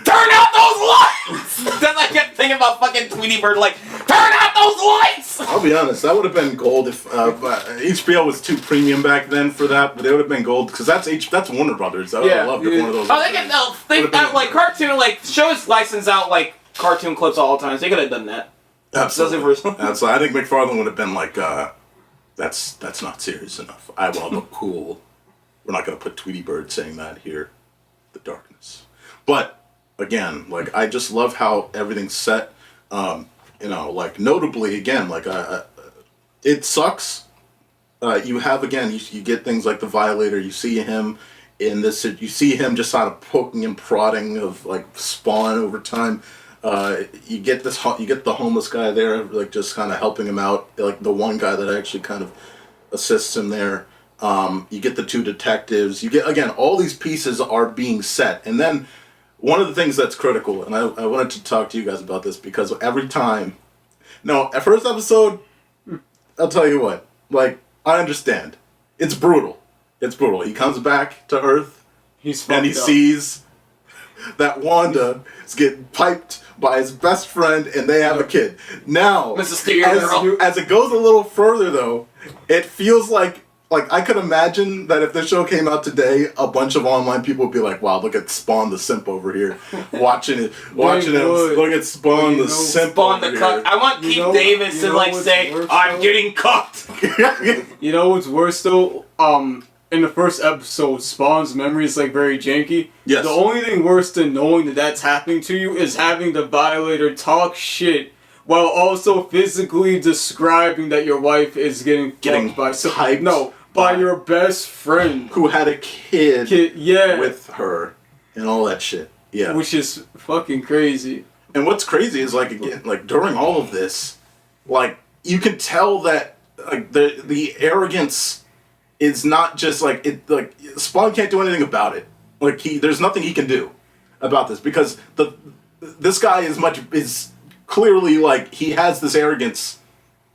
S4: Turn out those lights! Then I kept thinking about fucking Tweety Bird, like, turn out those lights!
S5: I'll be honest, that would have been gold if HBO was too premium back then for that, but it would have been gold because that's Warner Brothers. I would have loved if one of those.
S4: Oh, they got cartoon shows license out cartoon clips all the time. So they could have done that.
S5: Absolutely. I think McFarlane would have been like, that's not serious enough. I want to look cool. we're not going to put Tweety Bird saying that here, the darkness. But again, like, I just love how everything's set. You know, like, notably, again, like, it sucks. You have, again, you get things like the Violator. You see him in this, you see him just sort of poking and prodding of, like, Spawn over time. You get the homeless guy there, like, just kind of helping him out, like, the one guy that actually kind of assists him there. You get the two detectives. You get, again, all these pieces are being set. And then one of the things that's critical, and I wanted to talk to you guys about this, because every time, no, at first episode, I'll tell you what, like, I understand. It's brutal. It's brutal. He comes back to Earth, and he sees that Wanda is getting piped by his best friend, and they have a kid. Now, as it goes a little further, though, it feels like I could imagine that if this show came out today, a bunch of online people would be like, "Wow, look at Spawn the simp over here, watching him. Look at Spawn the simp
S4: Spawn
S5: over
S4: the cuck.
S5: here."
S4: I want Keith Davis to like say, "I'm getting cucked."
S7: You know what's worse though? In the first episode, Spawn's memory is like very janky.
S5: Yes.
S7: The only thing worse than knowing that that's happening to you is having the Violator talk shit while also physically describing that your wife is getting fucked by your best friend
S5: who had a kid
S7: yeah,
S5: with her and all that shit. Yeah.
S7: which is fucking crazy.
S5: And what's crazy is, like, again, like, during all of this, like, you can tell that, like, the arrogance is not just, like, it, like, Spawn can't do anything about it. Like, there's nothing he can do about this, because this guy is clearly, like, he has this arrogance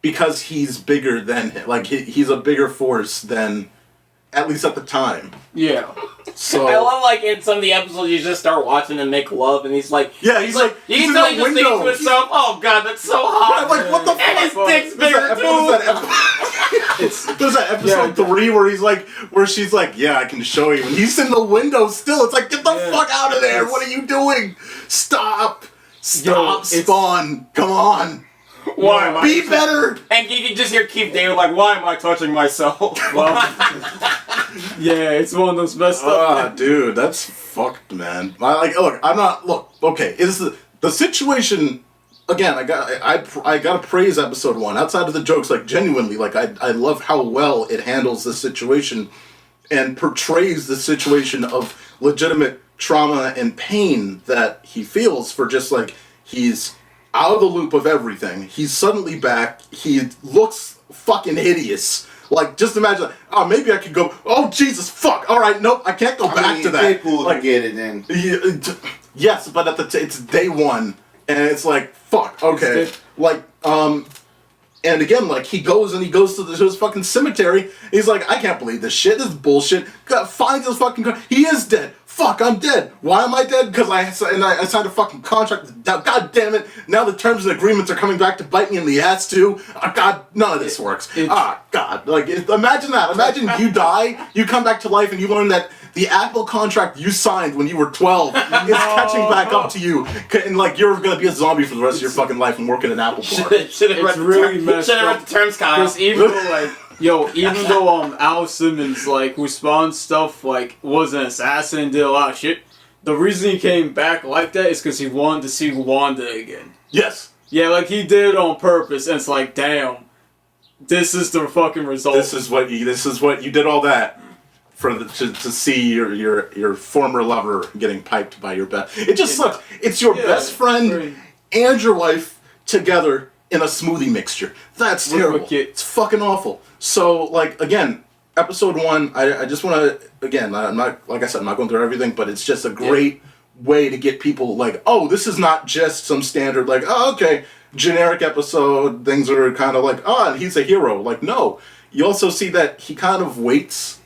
S5: because he's bigger than him. Like, he's a bigger force than, at least at the time.
S7: Yeah.
S5: So
S4: I love, like, in some of the episodes, you just start watching them make love, and he's like,
S5: yeah, he's like,
S4: you can tell he's just thinking to himself, "Oh God, that's so hot."
S5: Yeah, like, what the fuck?
S4: And his dick's bigger too.
S5: There's that episode 3 where he's like, where she's like, "Yeah, I can show you," and he's in the window still. It's like, get the fuck out of there! What are you doing? Stop, Spawn! Come on!
S4: Why am I
S5: Be better!
S4: And you can just hear Keith David like, "Why am I touching myself?"
S7: Well, yeah, it's one of those messed up.
S5: Ah, dude, that's fucked, man. Okay, is the situation again? I gotta praise episode 1. Outside of the jokes, like, genuinely, like, I love how well it handles the situation and portrays the situation of legitimate trauma and pain that he feels for just, like, he's out of the loop of everything. He's suddenly back. He looks fucking hideous. Like, just imagine, oh, maybe I could go, oh, Jesus, fuck, alright, nope, I can't go back to that.
S6: Deadpool
S5: like,
S6: get it then.
S5: Yes, but it's day 1, and it's like, fuck, okay. Like, and again, like, he goes to his fucking cemetery, he's like, I can't believe this shit, this is bullshit. Finds his fucking car, he is dead. Fuck, I'm dead. Why am I dead? Because I signed a fucking contract. God damn it. Now the terms and agreements are coming back to bite me in the ass, too. God, none of this works. God. Like, imagine that. Imagine you die, you come back to life, and you learn that the Apple contract you signed when you were 12 is catching back up to you. And, like, you're going to be a zombie for the rest of your fucking life and work in an Apple bar.
S4: Should have read the terms, Kyle.
S7: Because even though Al Simmons, like, who spawned stuff, like, was an assassin and did a lot of shit, the reason he came back like that is because he wanted to see Wanda again.
S5: Yes.
S7: Yeah, like, he did it on purpose, and it's like, damn, this is the fucking result.
S5: This is what you did all that to see your former lover getting piped by your best. It just sucks. It's your best friend and your wife together in a smoothie mixture. That's terrible. It's fucking awful. So, like, again, episode 1, I just want to, again, I'm not, like I said, I'm not going through everything, but it's just a great way to get people, like, oh, this is not just some standard, like, oh, okay, generic episode, things are kind of like, oh, he's a hero. Like, no. You also see that he kind of waits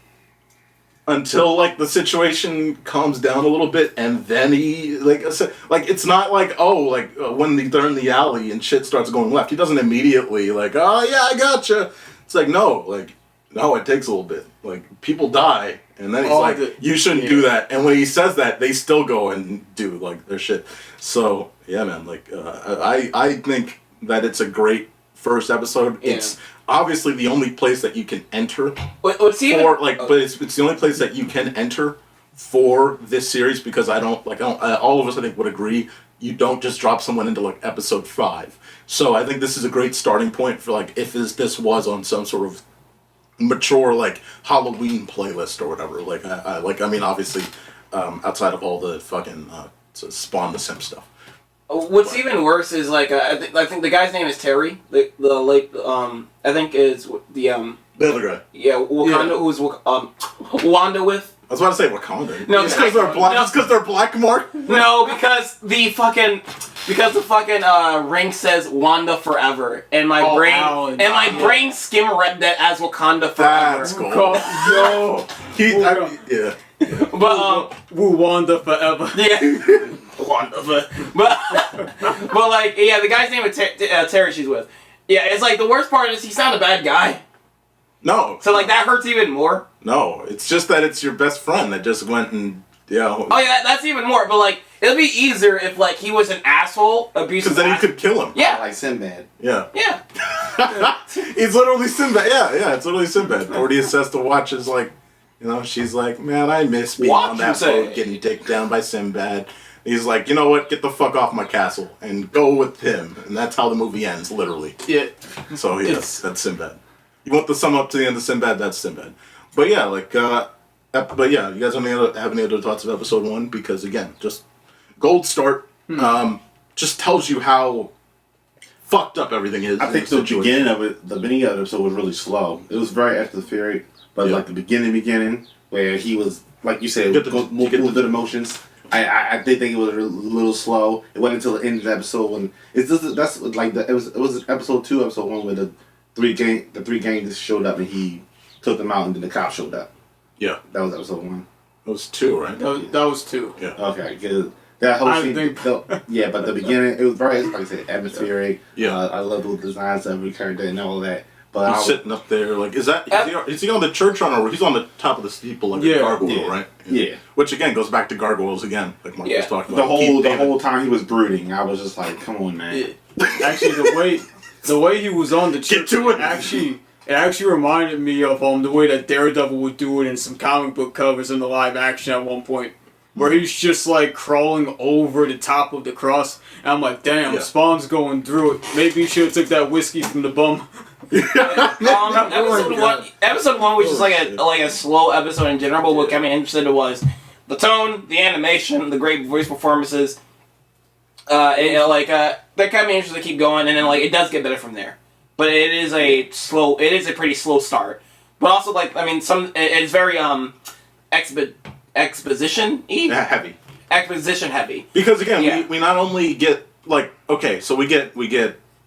S5: until, like, the situation calms down a little bit, and then he, like, it's not like, oh, like, when they're in the alley and shit starts going left, he doesn't immediately, like, oh, yeah, I gotcha. It's like, no, it takes a little bit. Like, people die, and then he's you shouldn't do that. And when he says that, they still go and do, like, their shit. So, yeah, man, like, I think that it's a great first episode.
S4: Yeah.
S5: It's obviously the only place that you can enter
S4: What's even
S5: but it's the only place that you can enter for this series because all of us I think would agree you don't just drop someone into like episode 5. So I think this is a great starting point for like if this was on some sort of mature like Halloween playlist or whatever. Like I mean obviously outside of all the fucking Spawn the Sim stuff.
S4: What's even worse is like I think the guy's name is Terry. I think is the
S5: other guy.
S4: Yeah, Wakanda, who's Wanda with.
S5: I was about to say Wakanda.
S4: No,
S5: just because they're black. Just because they're black, Mark.
S4: No, because the fucking ring says Wanda forever, and my brain skim read that as Wakanda forever.
S5: That's cool.
S7: Yo,
S5: yeah.
S4: But
S7: Wanda forever.
S4: Yeah. Wanda, but like yeah, the guy's name is Terry. She's with. Yeah, it's like the worst part is he's not a bad guy.
S5: No.
S4: So like that hurts even more.
S5: No, it's just that it's your best friend that just went and
S4: Oh yeah, that's even more. But like it'll be easier if like he was an asshole, abusive.
S5: Because then you could kill him.
S4: Yeah,
S6: like Sinbad.
S5: Yeah.
S4: Yeah.
S5: It's literally Sinbad. Yeah, it's literally Sinbad. Ordeus has to watch as like, she's like, man, I miss being on that boat getting taken down by Sinbad. He's like, you know what? Get the fuck off my castle and go with him. And that's how the movie ends, literally.
S7: Yeah.
S5: So yes, that's Sinbad. You want the sum up to the end of Sinbad? That's Sinbad. But yeah, you guys have any other thoughts of episode 1? Because again, just gold start. Just tells you how fucked up everything is.
S6: I think the beginning of the episode was really slow. It was very atmospheric, but like the beginning where he was, like you said, move through the emotions. I did think it was a little slow. It went until the end of the episode when it was episode 2, episode 1 where the three gangs showed up and he took them out and then the cops showed up.
S5: Yeah,
S6: that was episode 1.
S5: That was 2, right?
S7: That was 2.
S5: Yeah.
S6: Okay, good. That whole scene, but the beginning it was very, like I said, atmospheric.
S5: Yeah,
S6: I love the designs of every character and all that. But
S5: he's sitting up there, like, is he on the church run or he's on the top of the steeple like a gargoyle, right?
S6: Yeah.
S5: Which again goes back to gargoyles again, like Mark was talking about.
S6: The whole time he was brooding, I was just like, come on, man.
S7: Yeah. Actually, the way he was on the church, it actually reminded me of the way that Daredevil would do it in some comic book covers in the live action at one point. Where he's just like crawling over the top of the cross. And I'm like, damn, Spawn's going through it. Maybe you should have took that whiskey from the bum.
S4: Episode 1 was just like a slow episode in general, but what kept me interested was the tone, the animation, the great voice performances. That kept me interested to keep going, and then like it does get better from there. But it is a pretty slow start. But also it's very exposition-y?
S5: Heavy.
S4: Exposition heavy.
S5: Because again, we not only get so we get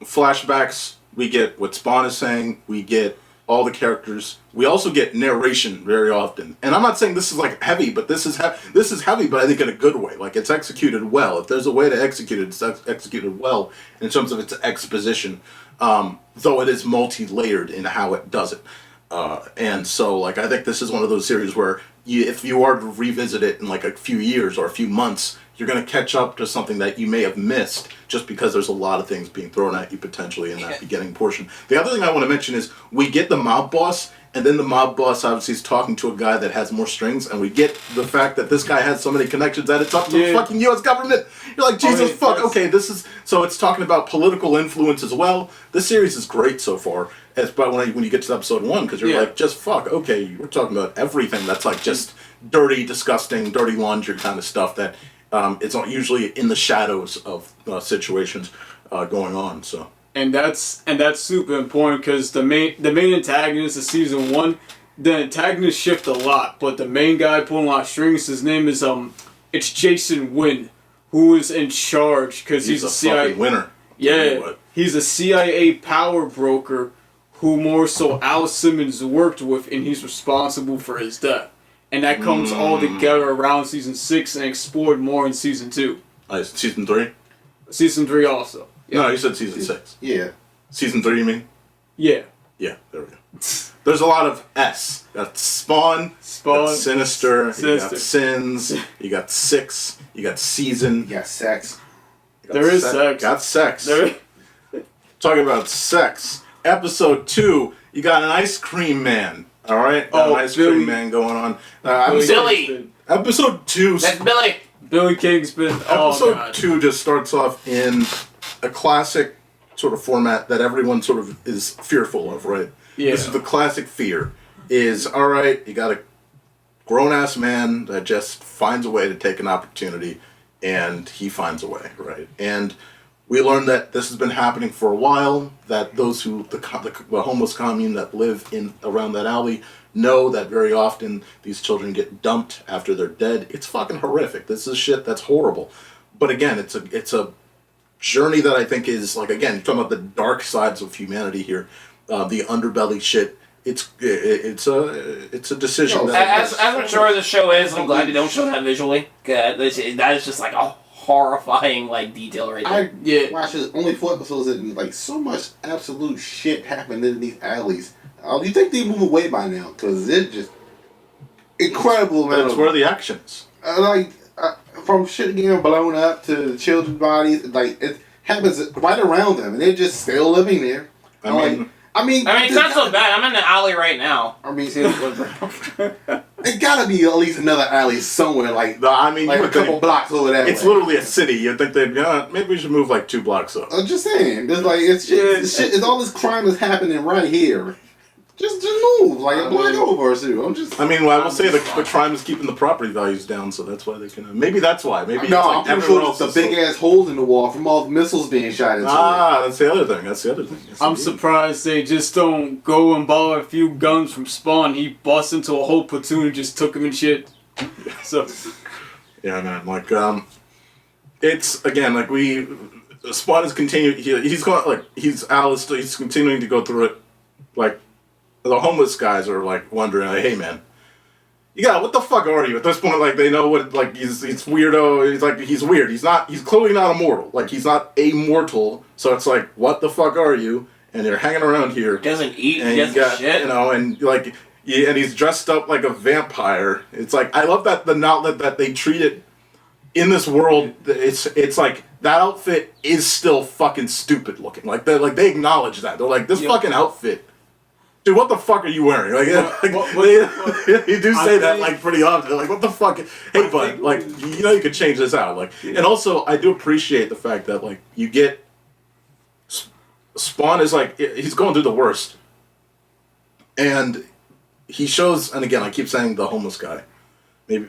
S5: flashbacks, we get what Spawn is saying, we get all the characters. We also get narration very often. And I'm not saying this is like heavy, but this is heavy, but I think in a good way. Like it's executed well. If there's a way to execute it, it's executed well in terms of its exposition. Though it is multi-layered in how it does it. And so I think this is one of those series where if you are to revisit it in like a few years or a few months, you're going to catch up to something that you may have missed just because there's a lot of things being thrown at you potentially in that beginning portion. The other thing I want to mention is we get the mob boss, and then the mob boss obviously is talking to a guy that has more strings, and we get the fact that this guy has so many connections that it's up to the fucking U.S. government. You're like, Jesus fuck, okay, so it's talking about political influence as well. This series is great so far. But when you get to episode 1, because you're like, just fuck, okay, we're talking about everything that's like just dirty, disgusting, dirty laundry kind of stuff that it's usually in the shadows of situations going on. So
S7: and that's super important because the main antagonist of season 1, the antagonists shift a lot, but the main guy pulling a lot of strings, his name is it's Jason Wynn, who is in charge because he's a CIA
S5: winner.
S7: Yeah, he's a CIA power broker who more so Al Simmons worked with, and he's responsible for his death. And that comes all together around season 6 and explored more in season 2.
S5: Season 3?
S7: Season 3 also.
S5: Yeah. No, you said season 6.
S6: Yeah.
S5: Season 3, you mean?
S7: Yeah.
S5: Yeah, there we go. There's a lot of S. You got Spawn, you got Sinister, you got Sins, you got 6, you got Season.
S6: You got sex.
S7: There is sex.
S5: Got sex. talking about sex. Episode 2, you got an ice cream man. All right, got an ice cream man going on.
S4: Billy.
S5: Episode 2.
S4: That's Billy.
S7: Billy Kingsman.
S5: Episode 2 just starts off in a classic sort of format that everyone sort of is fearful of, right?
S7: Yeah.
S5: This is the classic fear. Is, all right, you got a grown-ass man that just finds a way to take an opportunity, and he finds a way, right? And we learned that this has been happening for a while, that those who, the homeless commune that live in around that alley know that very often these children get dumped after they're dead. It's fucking horrific. This is shit that's horrible. But again, it's a journey that I think is, like, again, talking about the dark sides of humanity here, the underbelly shit. It's a decision.
S4: As mature as the show is, I'm glad they don't show that visually. That is just like a horrifying like detail right there.
S6: I watched it only 4 episodes and like so much absolute shit happened in these alleys. You think they move away by now? Because it's just incredible.
S5: That's where the action is.
S6: From shit getting blown up to children's bodies, like it happens right around them, and they're just still living there. I mean,
S4: it's not so bad. I'm in the alley right now.
S6: I mean, it gotta be at least another alley somewhere, like a couple blocks over there.
S5: It's literally a city. You'd think they'd maybe we should move like 2 blocks up.
S6: I'm just saying, there's like it's all this crime is happening right here. Just move like a block over or two. I
S5: will say the crime is keeping the property values down, so that's why they can. Maybe that's why. Maybe
S6: no,
S5: it's like
S6: I'm sure it's the big ass holes in the wall from all the missiles being shot into.
S5: That's the other thing. Yes,
S7: I'm surprised they just don't go and borrow a few guns from Swann. He busts into a whole platoon and just took him and shit. So
S5: yeah, man. Like it's again like Swann is continuing. He's continuing to go through it, like. The homeless guys are like wondering, like, hey man, what the fuck are you? At this point, like they know what, like he's weirdo. He's weird. He's clearly not immortal. Like he's not immortal. So it's like, what the fuck are you? And they're hanging around here.
S4: Doesn't eat.
S5: And
S4: doesn't shit.
S5: And like, and he's dressed up like a vampire. It's like I love that the outlet that they treat it in this world. It's like that outfit is still fucking stupid looking. Like they acknowledge that. They're like, this fucking outfit. Dude, what the fuck are you wearing? Like, you do say that like pretty often. They're like, what the fuck? Hey, bud, like, you could change this out. Like, and also, I do appreciate the fact that like you get Swann is like he's going through the worst, and he shows. And again, I keep saying the homeless guy. Maybe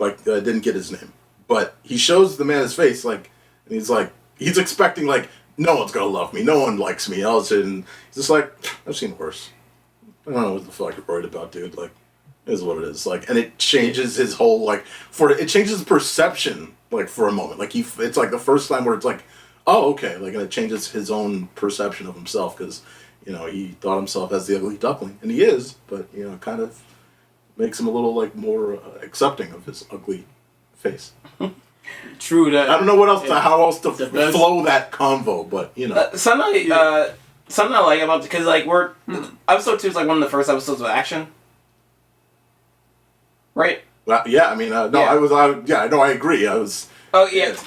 S5: I didn't get his name, but he shows the man his face. Like, and he's expecting like. No one's gonna love me. No one likes me. And he's just like, I've seen worse. I don't know what the fuck you're worried about, dude. Like, it is what it is. Like, and it changes his whole it changes his perception like for a moment. Like it's like the first time where it's like, oh okay. Like, and it changes his own perception of himself because he thought himself as the ugly duckling, and he is, but it kind of makes him a little like more accepting of his ugly face.
S7: True that.
S5: I don't know how else to flow that convo, but
S4: something I like about because like episode 2 is like one of the first episodes of action, right?
S5: Yeah, I mean, no, yeah. I agree. I was.
S4: Oh yeah.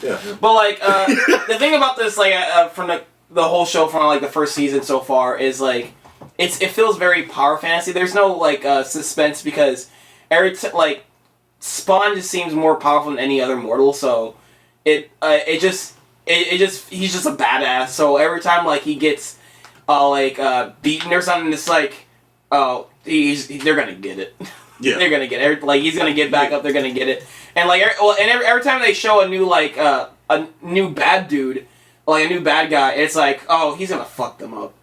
S4: But like the thing about this, like from the whole show from like the first season so far is like it feels very power fantasy. There's no like suspense because Swann just seems more powerful than any other mortal, so he's just a badass. So every time like he gets beaten or something, it's like they're gonna get it. Yeah, they're gonna get it. Like he's gonna get back up. They're gonna get it. And like every time they show a new like a new bad dude, like a new bad guy, it's like he's gonna fuck them up.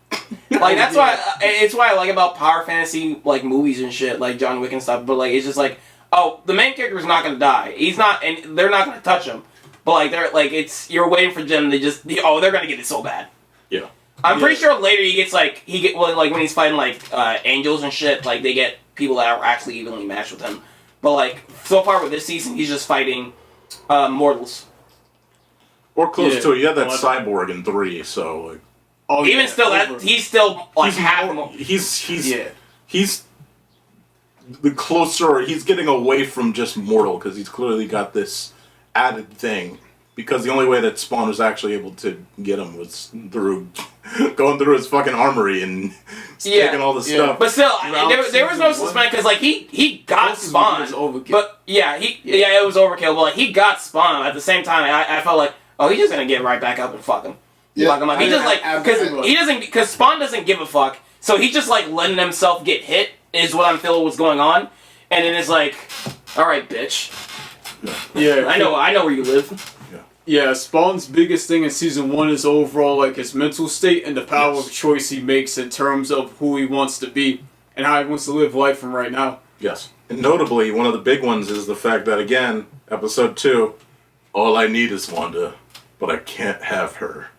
S4: Like that's why it's why I like about power fantasy like movies and shit like John Wick and stuff. But like it's just like. Oh, the main character is not gonna die. He's not, and they're not gonna touch him. But like they're like you're waiting for them to just they're gonna get it so bad.
S5: Yeah.
S4: I'm pretty sure later he gets like when he's fighting like angels and shit, like they get people that are actually evenly matched with him. But like so far with this season, he's just fighting mortals.
S5: Or close to it. You have that cyborg in 3, so like.
S4: Even still, he's still like
S5: He's the closer he's getting away from just mortal because he's clearly got this added thing, because the only way that Spawn was actually able to get him was through going through his fucking armory and taking all the stuff.
S4: But still, there was no suspense because like he got Spawn. But it was overkill. But like he got Spawn at the same time. I felt like, oh, he's just gonna get right back up and fuck him.
S6: Yeah,
S4: fuck him up. He just like because Spawn doesn't give a fuck. So he's just like letting himself get hit is what I'm feeling was going on, and then it's like, all right, bitch.
S7: Yeah,
S4: I know where you live.
S7: Yeah, Spawn's biggest thing in season 1 is overall like his mental state and the power of choice he makes in terms of who he wants to be and how he wants to live life from right now.
S5: Yes. And notably, one of the big ones is the fact that, again, episode 2, all I need is Wanda, but I can't have her.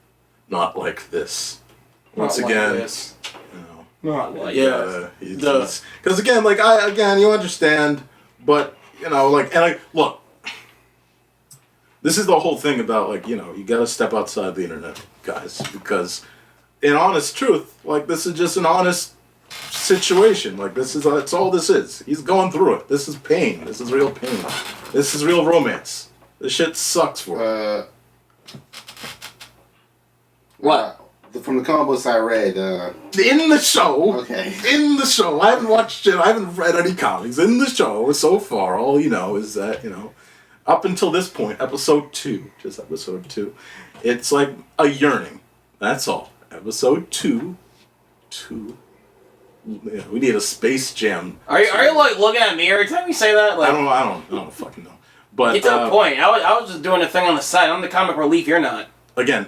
S5: Not like this. Once again,
S4: this. Not like
S5: because again, like you understand, but look. This is the whole thing about, like, you gotta step outside the internet, guys, because in honest truth, like, this is just an honest situation. Like, that's all this is. He's going through it. This is pain. This is real pain. This is real romance. This shit sucks for him.
S4: What?
S6: From the comic books I read,
S5: in the show.
S6: Okay.
S5: In the show. I haven't watched it. I haven't read any comics. In the show, so far, all you know is that, up until this point, episode 2, it's like a yearning. That's all. Episode 2. Yeah, we need a Space Jam.
S4: Are you like looking at me every time you say that? Like,
S5: I don't fucking know. But
S4: get to the point. I was just doing a thing on the side. I'm the comic relief. You're not.
S5: Again,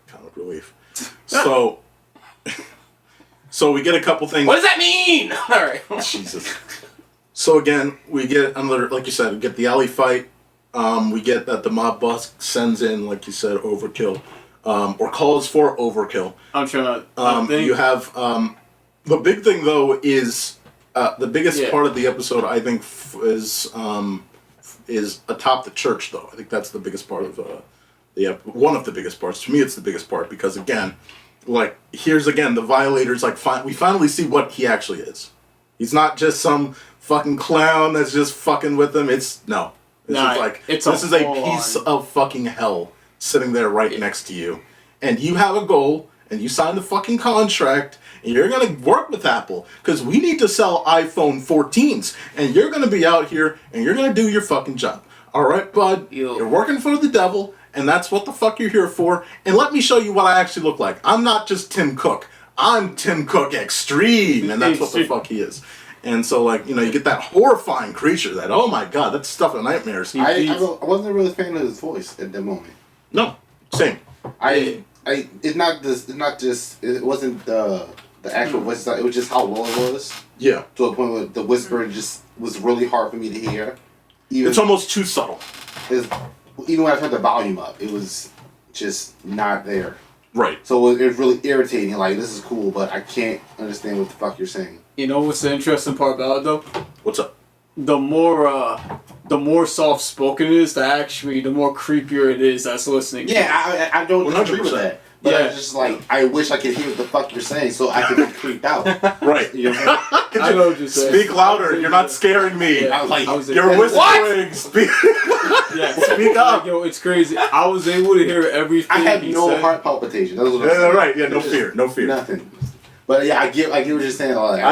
S5: comic relief. So we get a couple things.
S4: What does that mean? All right.
S5: Jesus. So again, we get another, like you said, we get the alley fight. We get that the mob boss sends in, like you said, overkill, or calls for overkill.
S7: I'm trying to.
S5: You have the big thing though is the biggest part of the episode. I think is atop the church though. I think that's the biggest part of one of the biggest parts. To me, it's the biggest part because again, like here's again the violators. Like we finally see what he actually is. He's not just some fucking clown that's just fucking with them. This is a piece of fucking hell sitting there right next to you. And you have a goal, and you signed the fucking contract, and you're gonna work with Apple, because we need to sell iPhone 14s, and you're gonna be out here, and you're gonna do your fucking job. Alright, bud? You're working for the devil, and that's what the fuck you're here for, and let me show you what I actually look like. I'm not just Tim Cook. I'm Tim Cook Extreme, and that's what the fuck he is. And so, like, you get that horrifying creature that, oh my god, that's stuff of nightmares.
S6: I wasn't really a fan of his voice at that moment.
S5: No, same.
S6: It wasn't the actual voice, it was just how low it was.
S5: Yeah.
S6: To a point where the whisper just was really hard for me to hear.
S5: It's almost too subtle.
S6: Even when I turned the volume up, it was just not there.
S5: Right.
S6: So it was really irritating. Like, this is cool, but I can't understand what the fuck you're saying.
S7: You know what's the interesting part about it, though?
S5: What's up?
S7: The more soft spoken it is, the more creepier it is that's listening.
S6: Yeah, I don't agree with that. But
S7: Yeah.
S6: I just like, I wish I could hear what the fuck you're saying so I could get creeped out.
S5: Right.
S6: You know what
S7: I know what you're saying.
S5: Speak louder. You're not scaring me.
S7: Yeah,
S5: You're whispering. Speak.
S7: Yeah,
S5: speak up.
S7: Like, yo, it's crazy. I was able to hear everything.
S6: I had
S7: he
S6: no
S7: said.
S6: heart palpitation. That was what I'm saying.
S5: Right. Yeah. No fear. No fear.
S6: Nothing. But yeah, I get what you're saying. Like,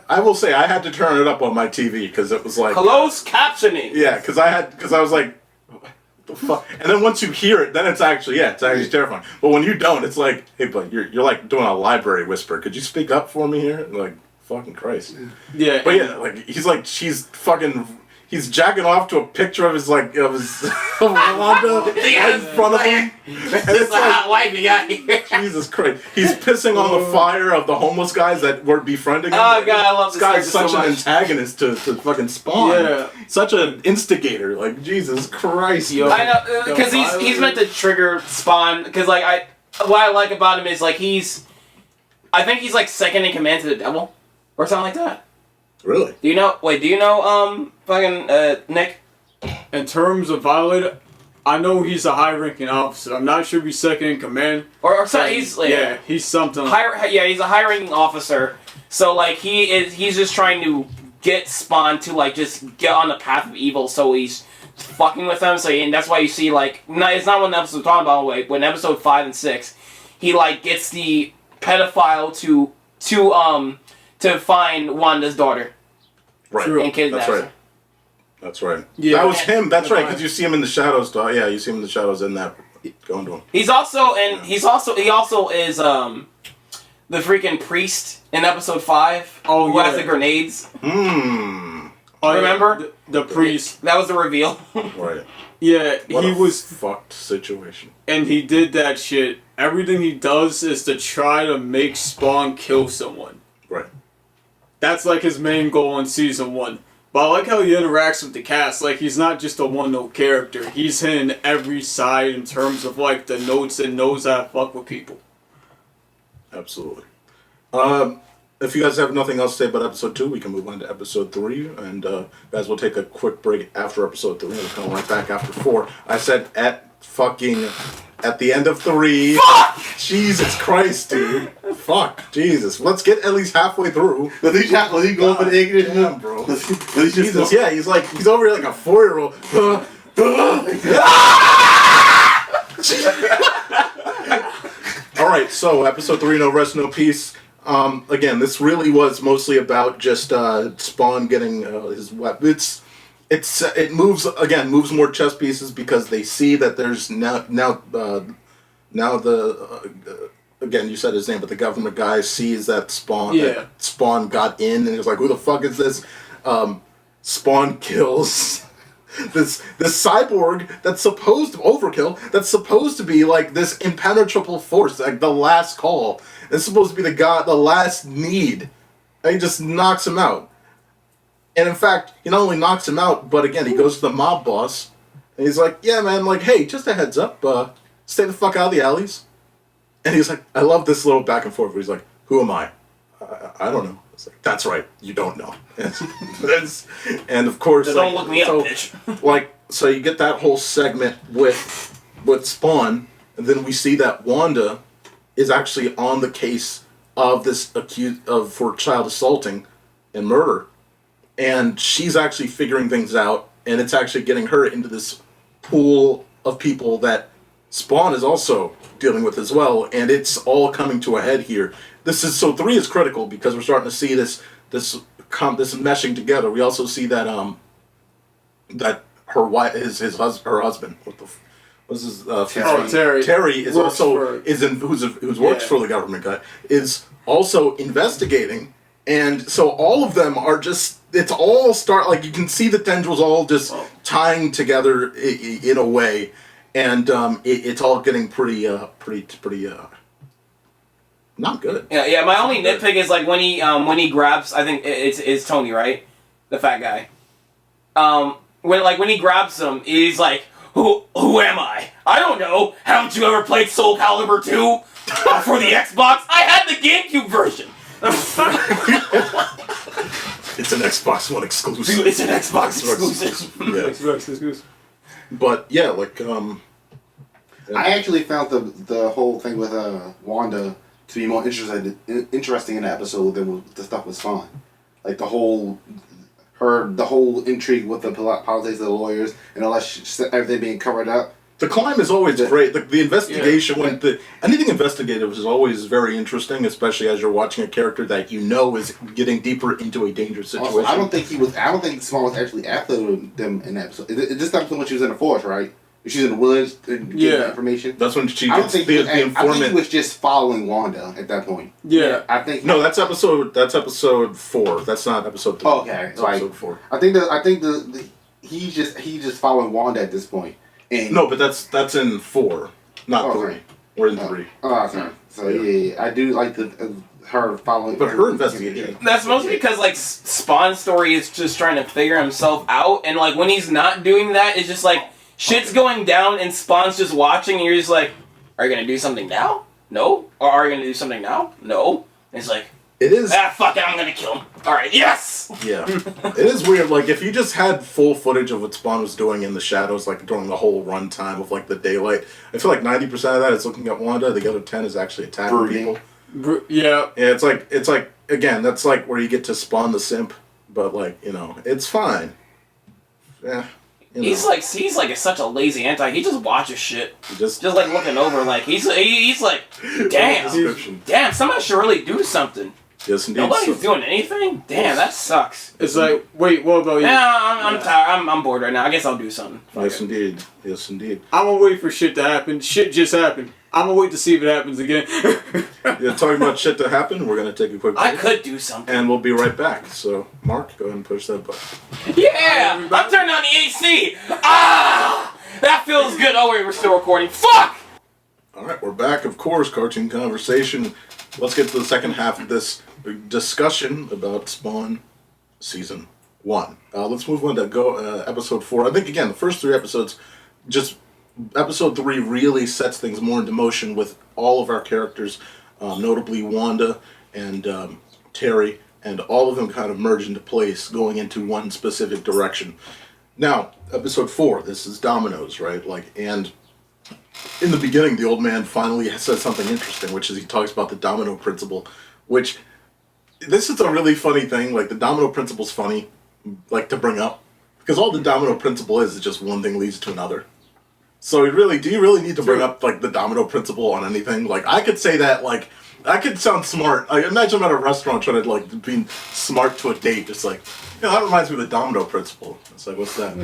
S5: I will say I had to turn it up on my TV because it was like
S4: closed captioning.
S5: Yeah, because I was like, what the fuck? And then once you hear it, then it's actually terrifying. But when you don't, it's like, hey, but you're like doing a library whisper. Could you speak up for me here? Like, fucking Christ.
S7: Yeah.
S5: But yeah, like he's jacking off to a picture of his Wanda right in front of him. And it's like,
S4: hot wife you got here.
S5: Jesus Christ. He's pissing on the fire of the homeless guys that were befriending him.
S4: Oh, God, I love this
S5: guy's
S4: character
S5: such
S4: so
S5: an
S4: much.
S5: antagonist to fucking Spawn.
S7: Yeah.
S5: Such an instigator. Like, Jesus Christ.
S7: Yo.
S4: I know, because he's meant to trigger Spawn, because, like, what I like about him is, like, I think he's, like, second in command to the devil, or something like that.
S5: Really?
S4: Do you know, Nick?
S7: In terms of Violator, I know he's a high-ranking officer. I'm not sure if he's second in command.
S4: Or so he's like,
S7: he's something.
S4: He's a high-ranking officer. So like he's just trying to get Spawn to like just get on the path of evil. So he's fucking with him. So and that's why you see like, no, it's not what the episode's talking about. Wait, when episode 5 and 6, he like gets the pedophile to find Wanda's daughter.
S5: Right.
S4: And kidnap
S5: That's right.
S4: her.
S5: That's right.
S7: Yeah.
S5: That was him. That's right. Because you see him in the shadows. Yeah, you see him in the shadows in that going to him.
S4: He also is the freaking priest in episode 5.
S7: Oh,
S4: who
S7: yeah.
S4: has the grenades.
S5: Oh,
S4: Remember?
S7: The priest.
S4: That was the reveal.
S5: Right.
S7: Yeah,
S5: What
S7: he
S5: a
S7: was,
S5: fucked situation.
S7: and he did that shit. Everything he does is to try to make Spawn kill someone.
S5: Right.
S7: That's like his main goal in season 1. But I like how he interacts with the cast. Like, he's not just a one-note character. He's hitting every side in terms of, like, the notes and knows how to fuck with people.
S5: Absolutely. If you guys have nothing else to say about episode 2, we can move on to episode 3. And guys, we'll take a quick break after episode 3. We'll come right back after 4. I said at the end of 3.
S4: Fuck!
S5: Jesus Christ, dude. Fuck. Jesus. Let's get at least halfway through.
S6: Was he going for the ignorant?
S5: Damn, bro.
S6: Jesus,
S5: Jesus, yeah, he's over here like a 4-year-old. Alright, so episode 3, No Rest, No Peace. Again, this really was mostly about just Spawn getting his weapon. It moves more chess pieces because they see that there's now again, you said his name, but the government guy sees that Spawn got in, and he's like, "Who the fuck is this?" Spawn kills this cyborg that's supposed to overkill. That's supposed to be like this impenetrable force, like the last call. It's supposed to be the last need, and he just knocks him out. And in fact, he not only knocks him out, but again, he goes to the mob boss, and he's like, "Yeah, man, like, hey, just a heads up, stay the fuck out of the alleys." And he's like, I love this little back and forth where he's like, "Who am I? I don't know." It's like, "That's right, you don't know." And of course,
S4: Don't look me up, bitch.
S5: So you get that whole segment with Spawn, and then we see that Wanda is actually on the case of this for child assaulting and murder. And she's actually figuring things out, and it's actually getting her into this pool of people that Spawn is also dealing with as well, and it's all coming to a head here. 3 is critical because we're starting to see this meshing together. We also see that her wife, her husband, what's his
S7: Terry.
S5: Terry is
S7: Works
S5: also
S7: for-
S5: who works for the government guy, is also investigating. And so all of them are just, it's all like you can see the tendrils all just tying together in a way, and it's all getting pretty not good.
S4: Yeah. My only nitpick is like when he grabs, I think it's Tony, right? The fat guy. When he grabs him, he's like, Who am I? I don't know. Haven't you ever played Soul Calibur 2 for the Xbox? I had the GameCube version.
S5: It's an Xbox One exclusive.
S4: It's an Xbox exclusive.
S5: Yeah.
S7: Xbox exclusive.
S5: But yeah, like
S6: I actually found the whole thing with Wanda to be more interesting in the episode than the stuff with Swann. Like the whole intrigue with the politics of the lawyers and all that everything being covered up.
S5: The climb is always great. The investigation, anything investigative is always very interesting, especially as you're watching a character that you know is getting deeper into a dangerous situation.
S6: Also, I don't think Swann was actually after them in that episode. This episode when she was in the forest, right? She was in the woods and getting information.
S5: That's when she
S6: I
S5: gets
S6: think
S5: the informant.
S6: I think he was just following Wanda at that point.
S7: Yeah.
S6: I think.
S5: No, that's episode 4. That's not episode 3.
S6: Oh, okay,
S5: that's episode 4.
S6: I think he's just following Wanda at this point. And
S5: no, but that's in 4, not 3.
S6: Okay.
S5: We're in 3.
S6: Oh, okay. So yeah, I do like her following.
S5: But her investigation.
S4: That's mostly because like Spawn's story is just trying to figure himself out, and like when he's not doing that, it's just like shit's going down, and Spawn's just watching, and you're just like, "Are you gonna do something now? No. Or are you gonna do something now? No." And it's like,
S5: it is.
S4: Fuck it, I'm gonna kill him. All right, yes.
S5: Yeah, it is weird. Like if you just had full footage of what Spawn was doing in the shadows, like during the whole runtime of like the daylight, I feel like 90% of that is looking at Wanda. The other 10 is actually attacking people.
S7: Yeah.
S5: Yeah, it's like again, that's like where you get to Spawn the simp, but like it's fine. Yeah. You know.
S4: He's like such a lazy anti. He just watches shit.
S5: He just
S4: like looking over, like he's like, damn, somebody should really do something.
S5: Yes, indeed.
S4: Nobody's doing anything. Damn, that sucks.
S7: It's like, wait, what about you?
S4: Yeah, I'm tired. I'm bored right now. I guess I'll do something.
S5: Yes, indeed. Yes, indeed.
S7: I'm gonna wait for shit to happen. Shit just happened. I'm gonna wait to see if it happens again.
S5: Yeah, talking about shit to happen, we're gonna take a quick break.
S4: I could do something.
S5: And we'll be right back. So, Mark, go ahead and push that button.
S4: Yeah! I'm turning on the AC! Ah! That feels good. Oh, wait, we're still recording. Fuck!
S5: Alright, we're back, of course, Cartoon Conversation. Let's get to the second half of this discussion about Spawn Season 1. Let's move on to Episode 4. I think, again, the first 3 episodes, just Episode 3 really sets things more into motion with all of our characters, notably Wanda and Terry, and all of them kind of merge into place, going into one specific direction. Now, Episode 4, this is Dominoes, right? And in the beginning, the old man finally says something interesting, which is he talks about the domino principle, which, this is a really funny thing. Like, the domino principle's funny, like, to bring up, because all the domino principle is just one thing leads to another. So do you really need to bring up, like, the domino principle on anything? Like, I could say that, like, I could sound smart. Like, imagine I'm at a restaurant trying to, like, be smart to a date. It's like, that reminds me of the domino principle. It's like, what's that?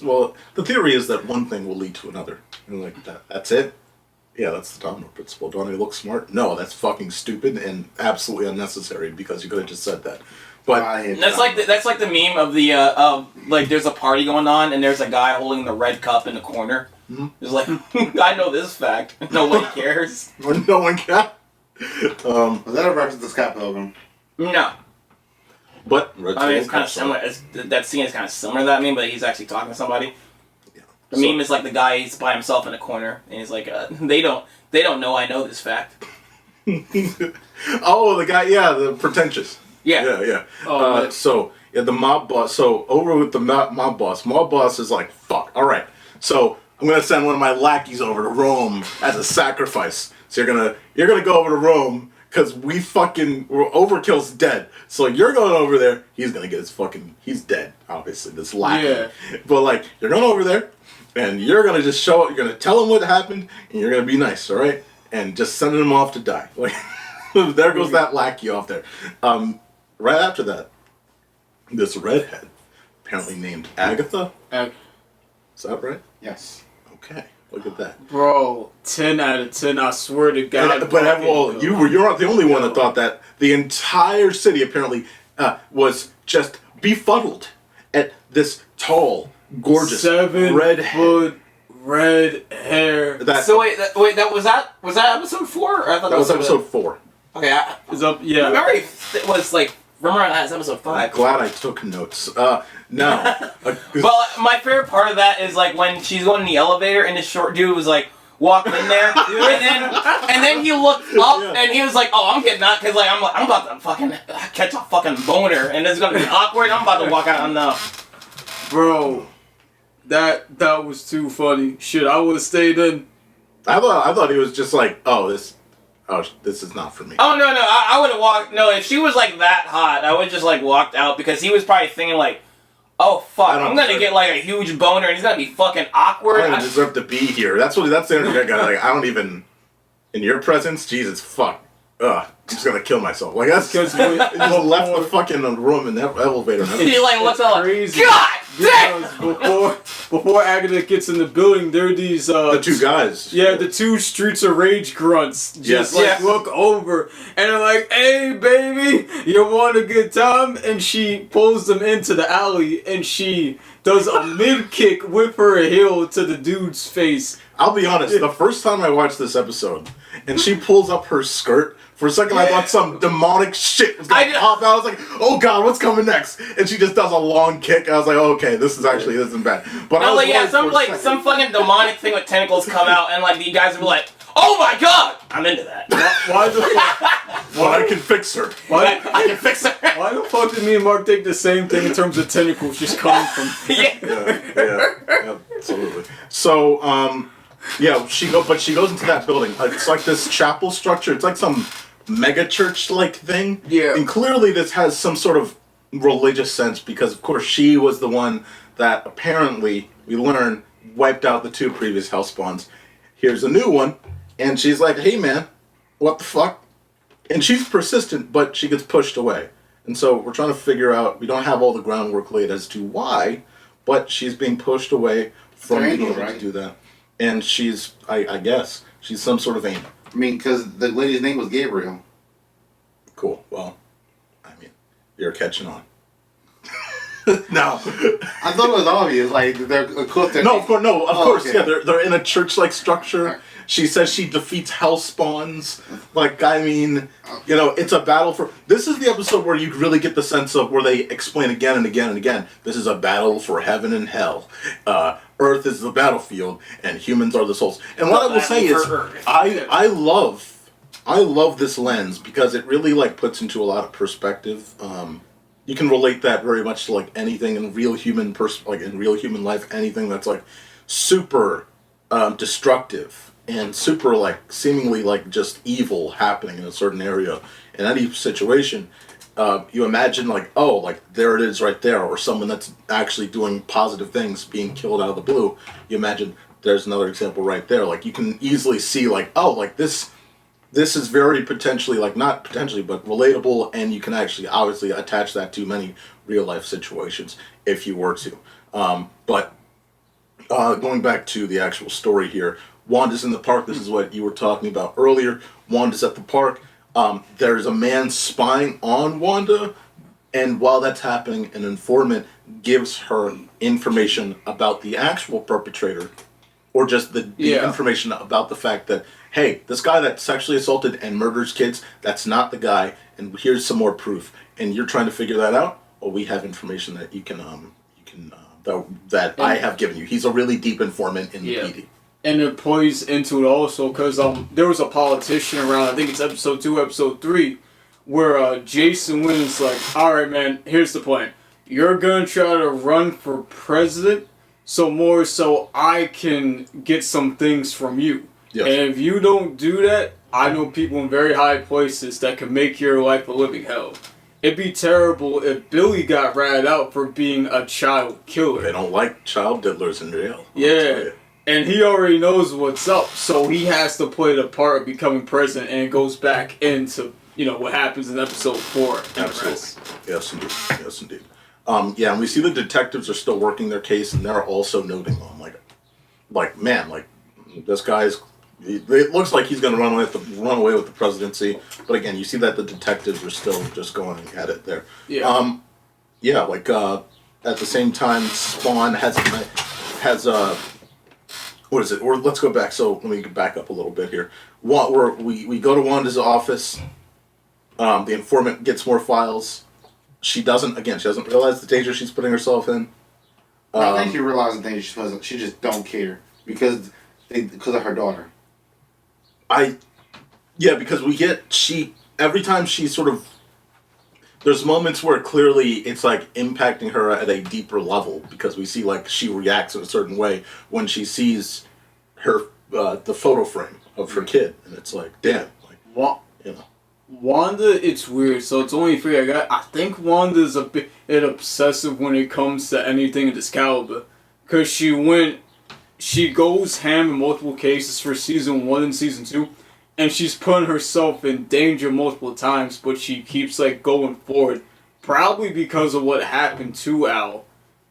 S5: Well, the theory is that one thing will lead to another. And like, that's it? Yeah, that's the domino principle. Do I look smart? No, that's fucking stupid and absolutely unnecessary because you could have just said that. But
S4: that's like the meme of the like there's a party going on and there's a guy holding the red cup in the corner. Mm-hmm. It's like I know this fact. Nobody cares.
S5: No one cares.
S6: Was that a reference to Scott Pilgrim?
S4: No.
S5: But
S4: I mean, it's kind of similar. That scene is kind of similar to that meme, but he's actually talking to somebody. Yeah. The meme is like the guy, he's by himself in a corner, and he's like, they don't know I know this fact.
S5: Oh, the guy, yeah, the pretentious.
S4: Yeah.
S5: Oh, the mob boss. So over with the mob boss. Mob boss is like, fuck. All right. So I'm gonna send one of my lackeys over to Rome as a sacrifice. So you're gonna go over to Rome because Overkill's dead. So you're going over there. He's gonna get he's dead. Obviously, this lackey. Yeah. But like, you're going over there, and you're gonna just show up. You're gonna tell him what happened, and you're gonna be nice. All right, and just sending him off to die. Like, there goes that lackey off there. Right after that, this redhead, apparently named Agatha. Is that right?
S6: Yes.
S5: Okay, look at that.
S7: Bro, 10 out of 10, I swear to God.
S5: But you're not the only one that thought that. The entire city apparently was just befuddled at this tall, gorgeous,
S7: 7-foot red hair.
S4: Was that episode 4? Or I thought
S5: that was episode 4.
S4: Okay,
S7: yeah.
S4: Remember it was like. Remember that was episode 5.
S5: I'm glad I took notes. No.
S4: Well, my favorite part of that is like when she's going in the elevator and this short dude was like walking in there, and then he looked up and he was like, "Oh, I'm getting out because like I'm about to fucking catch a fucking boner and it's gonna be awkward. I'm about to walk out now."
S7: Bro, that was too funny. Shit, I would have stayed in.
S5: I thought he was just like, this is not for me.
S4: Oh, no, I would have walked... No, if she was, like, that hot, I would have just, like, walked out because he was probably thinking, like, oh, fuck, I'm gonna get, like, a huge boner and he's gonna be fucking awkward.
S5: I don't deserve to be here. That's the energy I got. Like, I don't even... In your presence? Jesus, fuck. I'm just gonna kill myself. Like, that's... Because he just left the fucking room in the elevator.
S4: He, like, looks all
S7: crazy.
S4: Like, God damn!
S7: Before Agatha gets in the building, there are these
S5: the two guys.
S7: Yeah, the two Streets of Rage grunts just look over and they're like, "Hey, baby, you want a good time?" And she pulls them into the alley and she does a mid kick with her heel to the dude's face.
S5: I'll be honest. The first time I watched this episode, and she pulls up her skirt. For a second, I thought some demonic shit was gonna pop out. I was like, "Oh God, what's coming next?" And she just does a long kick. I was like, oh, "Okay, this isn't bad." But
S4: no, some fucking demonic thing with tentacles come out, and like the guys will be like, "Oh my God, I'm into that."
S7: Why the fuck?
S5: Well, I can fix her.
S4: I can fix her.
S7: Why the fuck did me and Mark take the same thing in terms of tentacles just coming from?
S5: Yeah, absolutely. So, she goes into that building. It's like this chapel structure. It's like some mega church-like thing.
S7: Yeah.
S5: And clearly this has some sort of religious sense because, of course, she was the one that apparently we learn wiped out the 2 previous Hellspawns. Here's a new one, and she's like, hey man, what the fuck? And she's persistent, but she gets pushed away. And so we're trying to figure out, we don't have all the groundwork laid as to why, but she's being pushed away from being able to do that. And she's, I guess, she's some sort of angel.
S6: I mean, because the lady's name was Gabriel.
S5: Cool. Well, I mean, you're catching on. No.
S6: I thought it was obvious. Like, they're equipped.
S5: No, of course,
S6: okay.
S5: yeah, they're in a church-like structure. She says she defeats Hellspawns. Like, I mean, you know, it's a battle for... This is the episode where you really get the sense of where they explain again and again and again, this is a battle for heaven and hell. Earth is the battlefield, and humans are the souls. And what I will say is, I love this lens because it really, like, puts into a lot of perspective. You can relate that very much to, like, anything in real human in real human life, anything that's, like, super destructive and super, like, seemingly, like, just evil happening in a certain area. In any situation, you imagine, like, oh, like, there it is right there, or someone that's actually doing positive things being killed out of the blue. You imagine there's another example right there. Like, you can easily see, like, oh, like, this is very potentially, like, not potentially, but relatable, and you can actually obviously attach that to many real-life situations if you were to. But going back to the actual story here, Wanda's in the park. This is what you were talking about earlier. Wanda's at the park. There's a man spying on Wanda, and while that's happening, an informant gives her information about the actual perpetrator, or just the information about the fact that, hey, this guy that sexually assaulted and murders kids, that's not the guy, and here's some more proof. And you're trying to figure that out? Well, we have information that that I have given you. He's a really deep informant in the PD.
S7: And it plays into it also because there was a politician around, I think it's episode 2, episode 3, where Jason Wynn's like, alright man, here's the plan. You're going to try to run for president, so I can get some things from you. Yes. And if you don't do that, I know people in very high places that can make your life a living hell. It'd be terrible if Billy got ratted out for being a child killer.
S5: They don't like child diddlers in jail.
S7: Yeah. And he already knows what's up, so he has to play the part of becoming president, and it goes back into, you know, what happens in episode 4.
S5: Absolutely. Yes, indeed. Yes, indeed. Yeah, and we see the detectives are still working their case, and they're also noting on, like, man, like, this guy's... It looks like he's going to run away with the presidency, but again, you see that the detectives are still just going at it there.
S7: Yeah.
S5: At the same time, Swann has what is it? Or let's go back. So let me back up a little bit here. We go to Wanda's office. The informant gets more files. She doesn't realize the danger she's putting herself in.
S6: I think she realizes the danger she's putting. She just don't care because of her daughter.
S5: Because every time she sort of, there's moments where clearly it's like impacting her at a deeper level because we see like she reacts in a certain way when she sees her the photo frame of her kid, and it's like, damn, like, you know.
S7: Wanda, it's weird. So it's only 3 I got. I think Wanda's a bit obsessive when it comes to anything of this caliber, because she goes ham in multiple cases for season 1 and season 2. And she's putting herself in danger multiple times, but she keeps, like, going forward. Probably because of what happened to Al.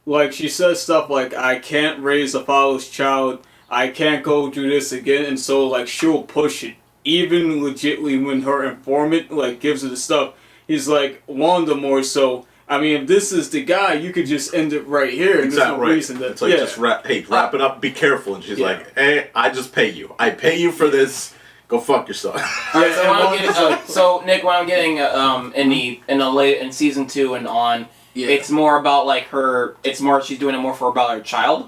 S7: Like, she says stuff like, I can't raise a fatherless child, I can't go do this again, and so, like, she'll push it. Even legitly when her informant, like, gives her the stuff, he's like, Wanda more so, I mean, if this is the guy, you could just end it right here. And there's no reason that...
S5: It's like, just wrap it up, be careful. And she's like, hey, I just pay you. I pay you for this. Go fuck yourself.
S4: So Nick, what I'm getting in season 2 and on, it's more about like her. It's more she's doing it more for about her child.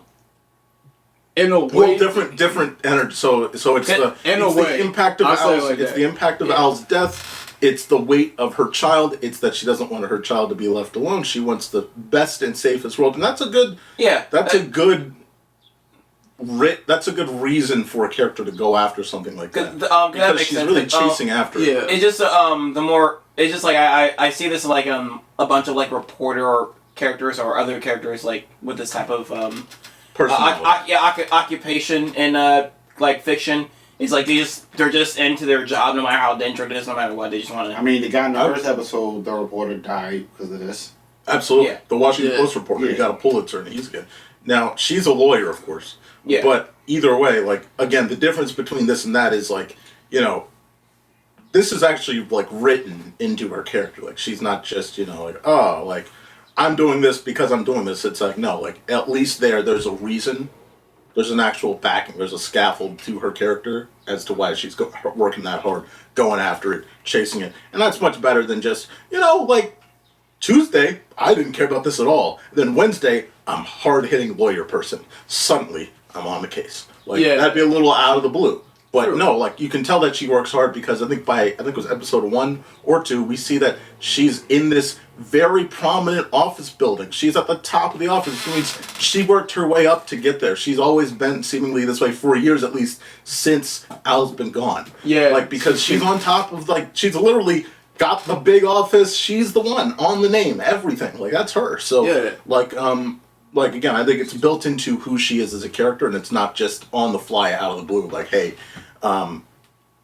S7: In a way,
S5: different energy. So it's the impact of Al's. It's the impact of Al's death. It's the weight of her child. It's that she doesn't want her child to be left alone. She wants the best and safest world, and that's a good. Yeah. That's a good reason for a character to go after something like that. Because she's really chasing after it.
S4: It's just it's just like I see this like a bunch of like reporter characters or other characters like with this type of
S5: Personality.
S4: occupation in like fiction. It's like they're just into their job no matter how dangerous it is, no matter what. They just want to.
S6: I mean, the guy in the first episode, the reporter died because of this.
S5: Absolutely.
S4: Yeah.
S5: The Washington Post reporter.
S6: Yeah.
S5: He got a Pulitzer, and he's good. Now, she's a lawyer, of course.
S4: Yeah.
S5: But either way, like, again, the difference between this and that is, like, you know, this is actually, like, written into her character. Like, she's not just, you know, like, oh, like, I'm doing this because I'm doing this. It's like, no, like, at least there's a reason. There's an actual backing. There's a scaffold to her character as to why she's working that hard, going after it, chasing it. And that's much better than just, you know, like, Tuesday, I didn't care about this at all. Then Wednesday, I'm hard-hitting lawyer person. Suddenly, I'm on the case. Like, that'd be a little out of the blue. But no, like, you can tell that she works hard because I think it was episode 1 or 2, we see that she's in this very prominent office building. She's at the top of the office, which means she worked her way up to get there. She's always been seemingly this way for years at least since Al's been gone.
S7: Yeah.
S5: Like, because she's on top of, like, she's literally got the big office. She's the one on the name, everything. Like, that's her. So, like, again, I think it's built into who she is as a character, and it's not just on the fly out of the blue, like, hey,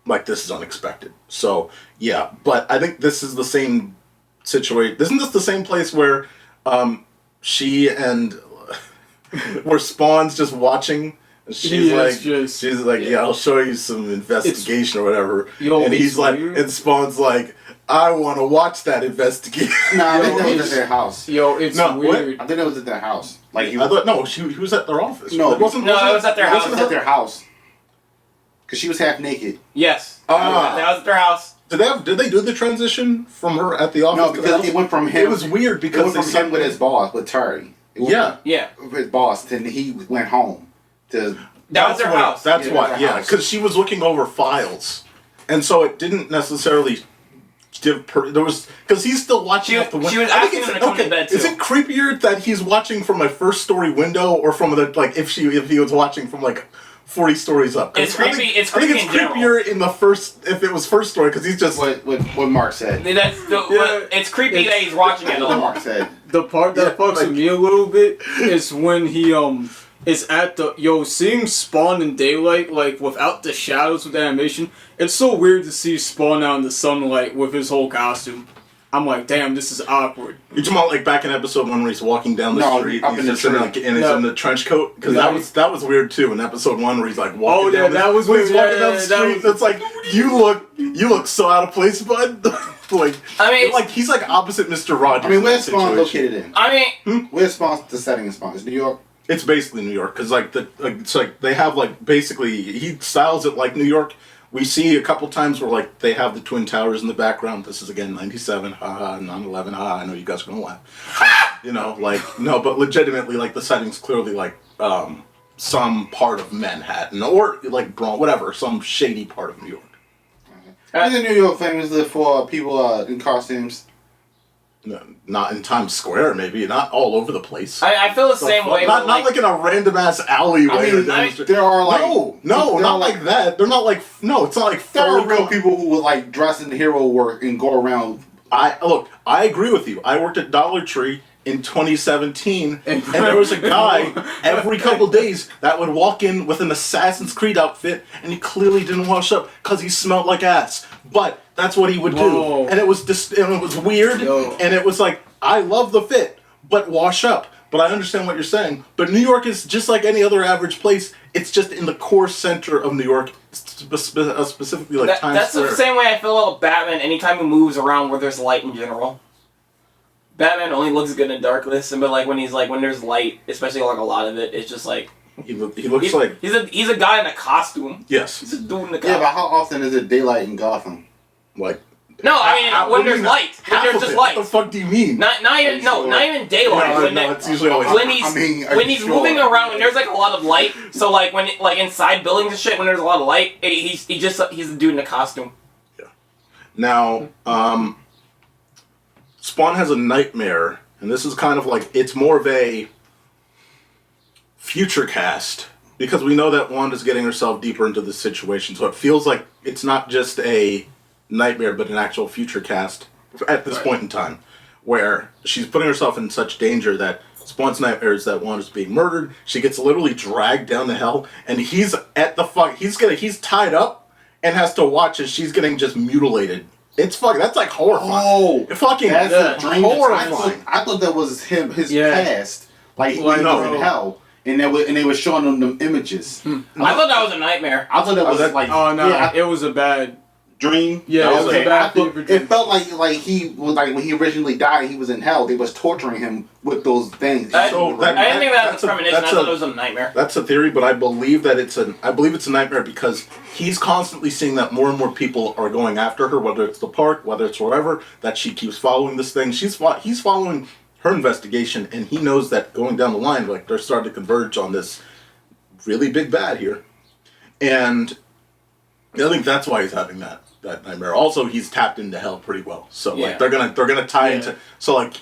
S5: like, this is unexpected. So, yeah, but I think this is the same situation. Isn't this the same place where she and where Spawn's just watching? She's like, yeah, I'll show you some investigation or whatever. And he's like, and Spawn's like, I want to watch that investigation.
S6: No, I think that was at their house.
S7: It's weird.
S6: I think it was at their house. Like,
S5: I thought, he was at their office.
S6: No,
S4: it was at their house.
S6: It was at their house. Because she was half naked.
S4: Yes. That was at their house.
S5: Did they do the transition from her at the office?
S6: No, because it went from him.
S5: It was weird because
S6: it went from him with his boss, with Terry.
S4: Yeah.
S6: With his boss, then he went home to.
S4: That was their house.
S5: That's why. Yeah, because she was looking over files, and so it didn't necessarily give. Because he's still watching out the window.
S4: She was asking him to come to bed too.
S5: Is it creepier that he's watching from a first-story window, or from the if he was watching from like 40 stories up?
S4: It's creepy. It's creepy.
S5: I think it's creepier in the first if it was first story because he's just
S6: what Mark said.
S4: It's creepy that he's watching it.
S6: What Mark said.
S7: The part that fucks with me a little bit is when he is at the seeing Spawn in daylight, like without the shadows with the animation. It's so weird to see Spawn out in the sunlight with his whole costume. I'm like, damn, this is awkward.
S5: You're talking about like back in episode 1 where he's walking down the street,
S6: up
S5: he's
S6: in
S5: just
S6: the
S5: in the trench coat, because that was weird too. In episode 1 where he's like walking down
S7: that was
S5: when
S7: weird.
S5: he's walking down the street. It's like you look so out of place, bud. Like, I mean, like he's like opposite Mr. Rogers.
S6: I mean, where's Spawn located in?
S4: I mean,
S6: where's Spawn? The setting of Spawn is New York.
S5: It's basically New York because it's like they have like basically he styles it like New York. We see a couple times where like they have the Twin Towers in the background. This is again 97, haha, 9/11, haha. I know you guys are gonna laugh. You know, like no, but legitimately, like the setting's clearly like some part of Manhattan or like Bronx, whatever, some shady part of New York.
S6: Isn't New York famous for people in costumes?
S5: No, not in Times Square, maybe. Not all over the place.
S4: I feel the same way.
S5: Not like in a random ass alleyway.
S6: There are like
S5: no, not like that. They're not like it's not like
S6: there are real people who would like dress in hero work and go around.
S5: I agree with you. I worked at Dollar Tree in 2017, and there was a guy every couple days that would walk in with an Assassin's Creed outfit, and he clearly didn't wash up because he smelled like ass. But that's what he would do, and it was weird, and it was like, I love the fit, but wash up. But I understand what you're saying. But New York is just like any other average place. It's just in the core center of New York, specifically like Times
S4: That's
S5: Square.
S4: the same way I feel about Batman anytime he moves around where there's light in general. Batman only looks good in darkness, but like when there's light, especially like a lot of it, it's just like
S5: he looks like
S4: he's a guy in a costume.
S5: Yes,
S4: he's a dude in a costume.
S6: Yeah, but how often is it daylight in Gotham?
S5: Like
S4: no, I mean when there's light. When there's just light.
S5: What the fuck do you mean?
S4: Not even daylight.
S5: No, it's usually always
S4: when he's moving around and there's like a lot of light. So like when inside buildings and shit, when there's a lot of light, he's a dude in a costume.
S5: Yeah. Now, Spawn has a nightmare, and this is kind of like, it's more of a future cast, because we know that Wanda's getting herself deeper into this situation, so it feels like it's not just a nightmare, but an actual future cast at this point in time, where she's putting herself in such danger that Spawn's nightmare is that Wanda's being murdered. She gets literally dragged down to hell, and he's at the he's tied up and has to watch as she's getting just mutilated. It's fucking, that's like horrifying.
S6: Oh,
S5: it fucking
S6: that's a dream.
S5: horrifying.
S6: I thought that was his past, like when he was in hell. And they were showing them images.
S4: I thought that was a nightmare.
S6: I thought that was like...
S7: Oh, no. It was a bad...
S6: dream?
S7: Yeah, it was a bad
S6: dream. It felt like he was like when he originally died, he was in hell. They was torturing him with those things.
S4: I didn't think that was a premonition. I thought it was a nightmare.
S5: That's a theory, but I believe that it's a nightmare because he's constantly seeing that more and more people are going after her, whether it's the park, whether it's wherever, that she keeps following this thing. He's following her investigation, and he knows that going down the line, like, they're starting to converge on this really big bad here. And I think that's why he's having that nightmare. Also, he's tapped into hell pretty well. So like they're gonna tie into, so like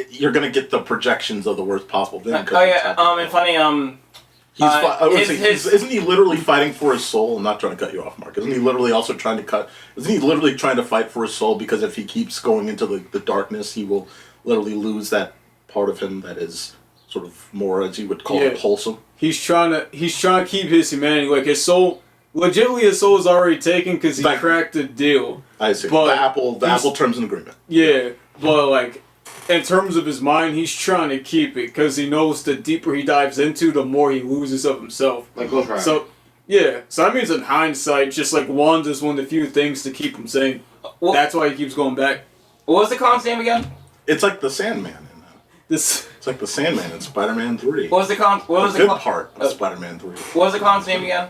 S5: you're gonna get the projections of the worst possible thing.
S4: And funny,
S5: isn't he literally fighting for his soul? I'm not trying to cut you off, Mark. Isn't he literally trying to fight for his soul, because if he keeps going into the darkness, he will literally lose that part of him that is sort of more, as you would call it, wholesome.
S7: He's trying to keep his humanity, like his soul. Legitimately, his soul is already taken because he cracked a deal.
S5: I see.
S7: But
S5: the Apple terms and agreement.
S7: Yeah, but like, in terms of his mind, he's trying to keep it because he knows the deeper he dives into, the more he loses of himself.
S6: Like Ghost Rider.
S7: So that means in hindsight, just like Wanda's one of the few things to keep him sane. Well, that's why he keeps going back.
S4: What was the con's name again?
S5: It's like the Sandman.
S7: It's
S5: like the Sandman in Spider-Man 3.
S4: What was the con? What was the
S5: good part of Spider-Man 3?
S4: What was the con's name again?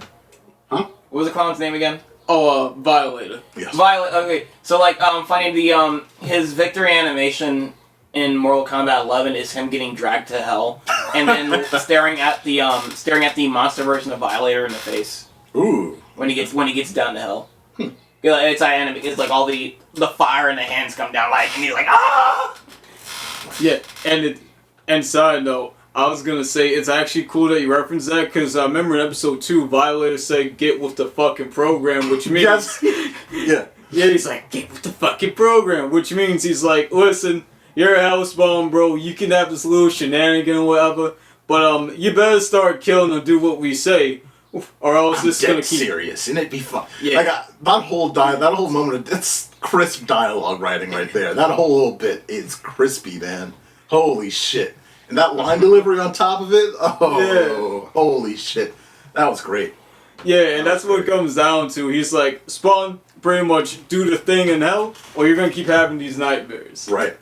S5: Huh?
S4: What was the clown's name again?
S7: Oh, Violator.
S5: Yes.
S4: Violet. Okay, so like, funny, the his victory animation in Mortal Kombat 11 is him getting dragged to hell and then staring at the monster version of Violator in the face.
S5: Ooh.
S4: When he gets down to hell. It's like all the fire in the hands come down, like, and he's like, ah.
S7: Yeah, and side note, I was gonna say it's actually cool that you referenced that, because I remember in episode 2, Violator said, "Get with the fucking program," which means yeah, he's like, "Get with the fucking program," which means he's like, "Listen, you're a housebound, bro. You can have this little shenanigan or whatever, but you better start killing and do what we say, or else this is gonna keep
S5: serious, and it'd be fun."
S7: Yeah,
S5: like that whole moment, that's crisp dialogue writing right there. That whole little bit is crispy, man. Holy shit. And that line delivery on top of it, holy shit. That was great.
S7: Yeah, and that's what it comes down to. He's like, Spawn, pretty much do the thing in hell, or you're going to keep having these nightmares.
S5: Right.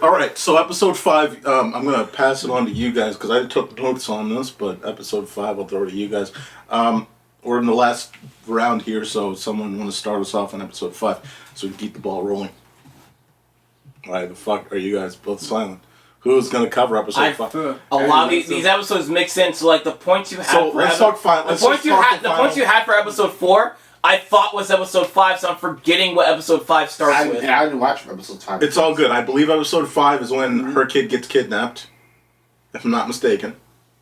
S5: Alright, so episode 5, I'm going to pass it on to you guys, because I took notes on this, but episode 5, I'll throw it to you guys. We're in the last round here, so someone want to start us off on episode 5, so we can keep the ball rolling. Why the fuck are you guys both silent? Who's gonna cover episode 5?
S4: A lot of these episodes mix in, so like the points you had.
S5: So let's talk 5.
S4: The points you had for episode 4, I thought was episode 5, so I'm forgetting what episode 5 starts with.
S6: I didn't watch episode 5.
S5: It's all good. I believe episode 5 is when her kid gets kidnapped, if I'm not mistaken.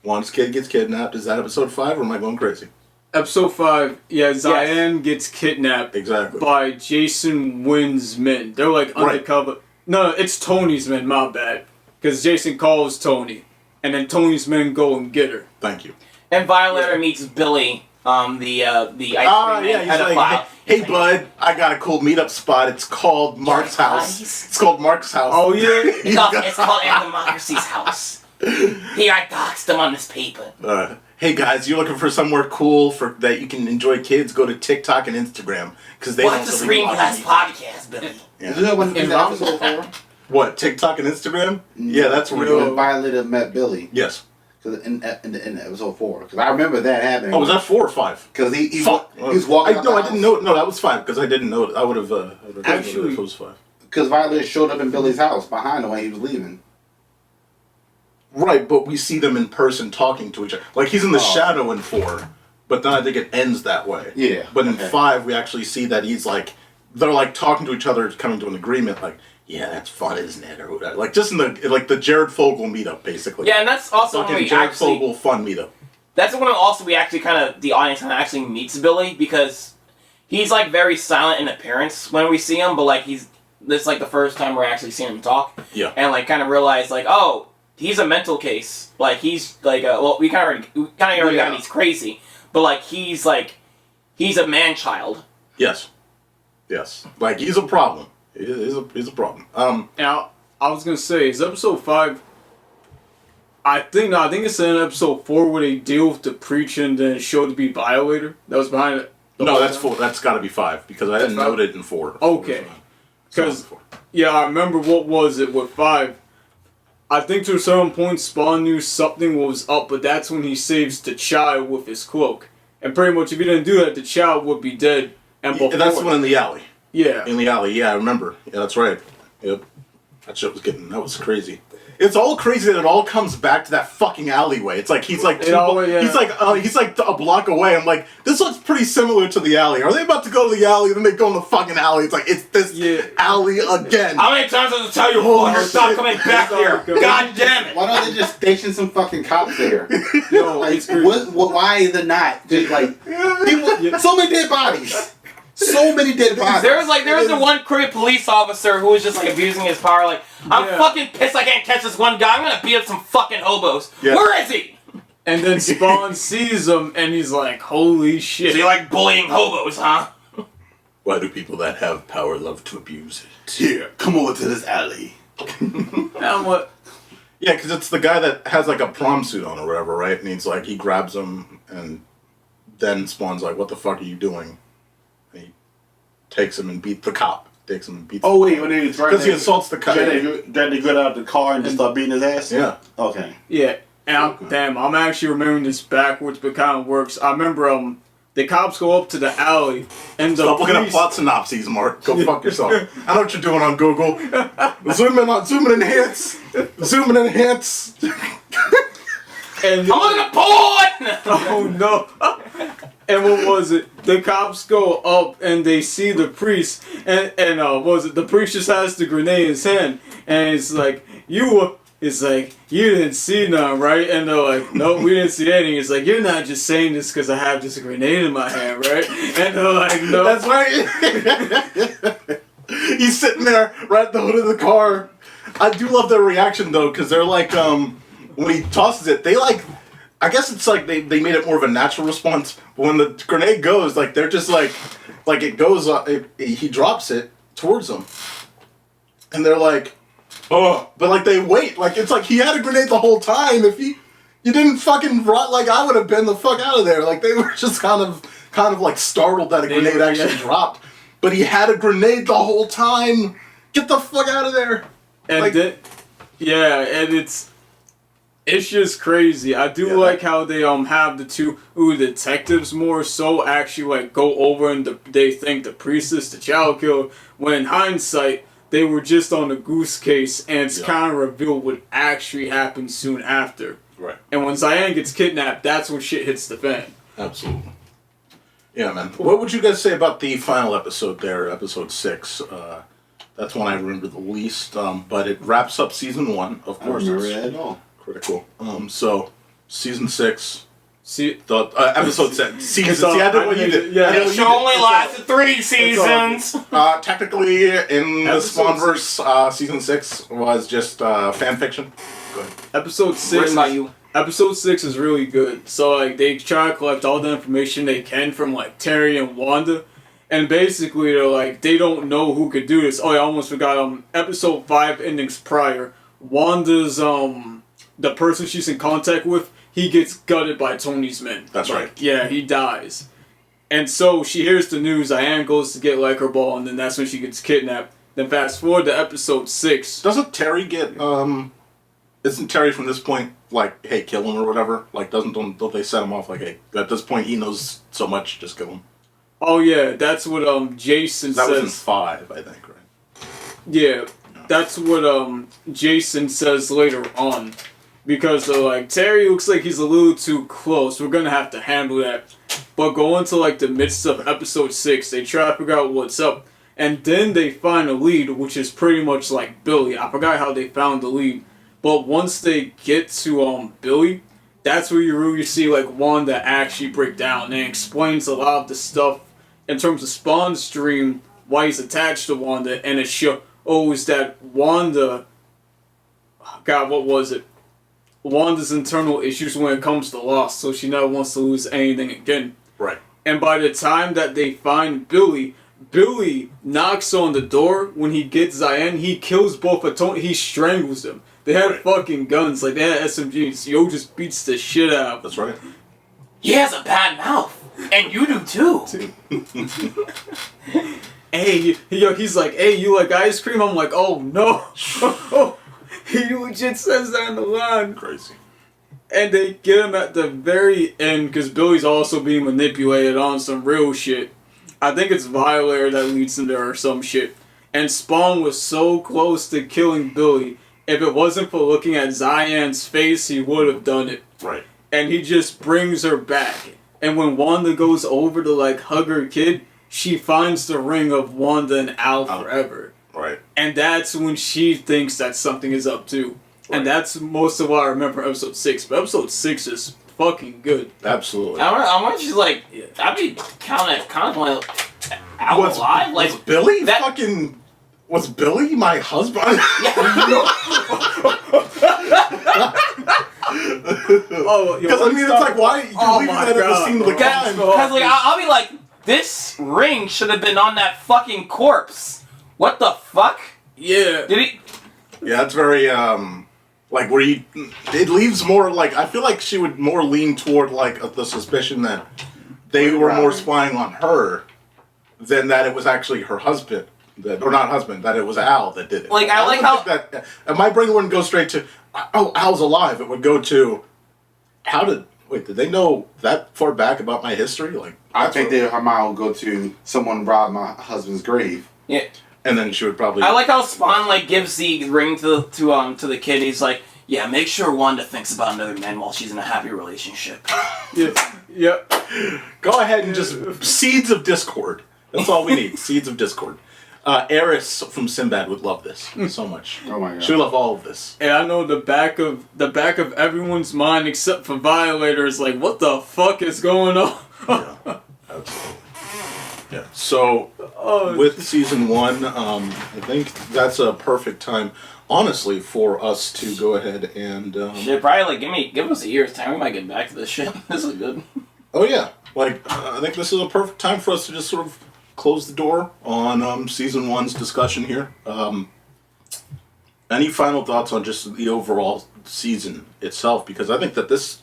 S5: Wanda's kid gets kidnapped. Is that episode 5, or am I going crazy?
S7: Episode 5, Zion gets kidnapped by Jason Wynn's men. They're like undercover. No, it's Tony's men, my bad. Because Jason calls Tony, and then Tony's men go and get her.
S5: Thank you.
S4: And Violator meets Billy, the ice cream man pedophile.
S5: Like, hey bud, I got a cool meetup spot. It's called Mark's house. It's called Mark's house.
S7: Oh yeah?
S4: It's called Athemocracy's house. Here, I doxed them on this paper.
S5: Hey guys, you're looking for somewhere cool that you can enjoy kids? Go to TikTok and Instagram, because they
S4: Watch the screenblastpodcast, Billy.
S6: Yeah. Isn't that what in episode 4?
S5: What, TikTok and Instagram? Yeah, that's where
S6: when Violator met Billy.
S5: Yes.
S6: In episode 4, because I remember that happening.
S5: Oh, was that 4 or 5?
S6: Because he was walking.
S5: I didn't know. No, that was 5, because I didn't know. I would have. Actually, if it was 5.
S6: Because Violator showed up in Billy's house behind him when he was leaving.
S5: Right, but we see them in person talking to each other. Like, he's in the shadow in 4, but then I think it ends that way.
S6: Yeah.
S5: But in 5, we actually see that he's like, they're like talking to each other, coming to an agreement, like, yeah, that's fun, isn't it? Or whatever. Like, just in the Jared Fogle meetup, basically.
S4: Yeah, and that's also when we
S5: Jared Fogle fun meetup.
S4: That's when also we actually the audience kind of actually meets Billy, because he's like very silent in appearance when we see him, but like he's this is like the first time we're actually seeing him talk.
S5: Yeah.
S4: And like kind of realize like, oh, he's a mental case. Like he's like, well, we kind of already got him. He's crazy, but like he's a man child.
S5: Yes. Like he's a problem. He's a problem.
S7: Now I was gonna say, is episode 5. I think it's in episode 4 where they deal with the preacher and then show to be violator. That was behind it.
S5: No, that's 4. That's got to be 5 because I didn't note it in 4.
S7: Okay. Because I remember what was it with 5. I think to a certain point Spawn knew something was up, but that's when he saves the child with his cloak. And pretty much if he didn't do that, the child would be dead. And before,
S5: that's the one in the alley.
S7: Yeah.
S5: In the alley, yeah, I remember. Yeah, that's right. Yep. That was crazy. It's all crazy that it all comes back to that fucking alleyway. It's like he's like he's like a block away. I'm like, this looks pretty similar to the alley. Are they about to go to the alley? Then they go in the fucking alley. It's like it's this alley again.
S4: How many times have I tell you, fucker, stop coming back here? God damn it!
S6: Why don't they just station some fucking cops there?
S7: No,
S6: like, why is it not? Just like people, so many dead bodies. So many dead bodies.
S4: There was the one crooked police officer who was just like abusing his power. Like, I'm fucking pissed I can't catch this one guy. I'm gonna beat up some fucking hobos. Yeah. Where is he?
S7: And then Spawn sees him and he's like, holy shit.
S4: So you like bullying hobos, huh?
S5: Why do people that have power love to abuse it?
S6: Here, come over to this alley.
S7: And what?
S5: Yeah, because it's the guy that has like a prom suit on or whatever, right? And he's like, he grabs him and then Spawn's like, what the fuck are you doing? And he takes him and beats the cop.
S6: Oh wait, when he was
S5: because he assaults the cop.
S6: Then they get out of the car and just start beating his ass.
S5: Yeah.
S6: Okay.
S7: Yeah. And I'm actually remembering this backwards, but kind of works. I remember the cops go up to the alley and the
S5: Stop looking at plot synopses, Mark. Go fuck yourself. I know what you're doing on Google. Zoom in, enhance.
S4: And I'm looking at porn!
S7: Oh no. And what was it? The cops go up and they see the priest, and what was it? The priest just has the grenade in his hand, and it's like, you didn't see none, right? And they're like, no, we didn't see anything. It's like, you're not just saying this because I have this grenade in my hand, right? And they're like, no.
S5: That's right. He's sitting there right at the hood of the car. I do love their reaction though, because they're like, when he tosses it, they like, I guess it's like they made it more of a natural response. But when the grenade goes, like they're just like it goes, he drops it towards them, and they're like, oh, but like they wait, like it's like he had a grenade the whole time. If you didn't fucking rot, like I would have been the fuck out of there. Like they were just kind of like startled that a grenade actually dropped, but he had a grenade the whole time. Get the fuck out of there.
S7: And
S5: like,
S7: and it's just crazy. I do like how they have the two detectives more so actually like go over and they think the priest is the child killer, when in hindsight they were just on the goose case, and it's kind of revealed what actually happened soon after.
S5: Right.
S7: And when Cyan gets kidnapped, that's when shit hits the fan.
S5: Absolutely. Yeah, man. What would you guys say about the final episode there, episode 6? That's one I remember the least, but it wraps up season 1, of course.
S6: I don't remember that at all.
S5: Critical. So, season 6,
S7: Season
S5: episode 7. Season. I did what you did.
S4: The show only lasted 3 seasons.
S5: Technically, in the Spawnverse, season 6 was just fan fiction. Go ahead.
S7: Episode 6. Episode 6 is really good. So like they try to collect all the information they can from like Terry and Wanda, and basically they're like they don't know who could do this. Oh, I almost forgot. Episode 5 endings prior, Wanda's the person she's in contact with, he gets gutted by Tony's men.
S5: That's right.
S7: Yeah, he dies. And so she hears the news, Diane goes to get like her ball, and then that's when she gets kidnapped. Then fast forward to episode 6.
S5: Doesn't Terry get, isn't Terry from this point, like, hey, kill him or whatever? Like, don't they set him off like, hey, at this point he knows so much, just kill him?
S7: Oh yeah, that's what Jason says.
S5: That was in 5, I think, right?
S7: Yeah, that's what Jason says later on. Because like Terry looks like he's a little too close. We're gonna have to handle that. But going to like the midst of episode 6, they try to figure out what's up, and then they find a lead, which is pretty much like Billy. I forgot how they found the lead, but once they get to Billy, that's where you really see like Wanda actually break down, and it explains a lot of the stuff in terms of Spawn's dream, why he's attached to Wanda, and it is that Wanda... God, what was it? Wanda's internal issues when it comes to loss, so she never wants to lose anything again.
S5: Right.
S7: And by the time that they find Billy knocks on the door. When he gets Zion, he kills both of Tony. He strangles them. They had fucking guns, like they had SMGs. Yo just beats the shit out of them.
S5: That's right.
S4: He has a bad mouth, and you do too.
S7: Hey, he's like, hey, you like ice cream? I'm like, oh no. He legit says that in the line.
S5: Crazy.
S7: And they get him at the very end because Billy's also being manipulated on some real shit. I think it's Violator that leads him there or some shit. And Spawn was so close to killing Billy. If it wasn't for looking at Zion's face, he would have done it.
S5: Right.
S7: And he just brings her back. And when Wanda goes over to like hug her kid, she finds the ring of Wanda and Al forever.
S5: Right.
S7: And that's when she thinks that something is up too. Right. And that's most of what I remember from episode 6. But episode 6 is fucking good.
S5: Absolutely.
S4: I wonder she's like, I'd be kind of like, Al alive? Like,
S5: was Billy
S4: that
S5: fucking... Was Billy my husband?
S7: Oh,
S5: because I mean, it's like, why you leave that at the scene of the crime?
S4: Because like, I'll be like, this ring should have been on that fucking corpse. What the fuck?
S7: Yeah.
S4: Did he?
S5: Yeah, it's very like where you. It leaves more like I feel like she would more lean toward like the suspicion that they were more spying on her than that it was actually her husband. Or not husband, that it was Al that did it.
S4: Like, I like how...
S5: That, my brain wouldn't go straight to, oh, Al's alive. It would go to, did they know that far back about my history? Like,
S6: I think her mind would go to, someone robbed my husband's grave.
S4: Yeah.
S5: And then she would probably...
S4: I like how Spawn, like, gives the ring to the kid. He's like, yeah, make sure Wanda thinks about another man while she's in a happy relationship.
S7: Yeah.
S5: Go ahead and just... Seeds of discord. That's all we need. Seeds of discord. Eris from Sinbad would love this so much.
S6: Oh my god.
S5: She would love all of this.
S7: And I know the back of everyone's mind except for Violator is like, what the fuck is going on?
S5: Yeah, absolutely. Yeah. So with season 1, I think that's a perfect time, honestly, for us to go ahead and
S4: shit, probably like give us a year's time. We might get back to this shit. This is good.
S5: Oh yeah, like I think this is a perfect time for us to just sort of close the door on season 1's discussion here. Any final thoughts on just the overall season itself? Because I think that this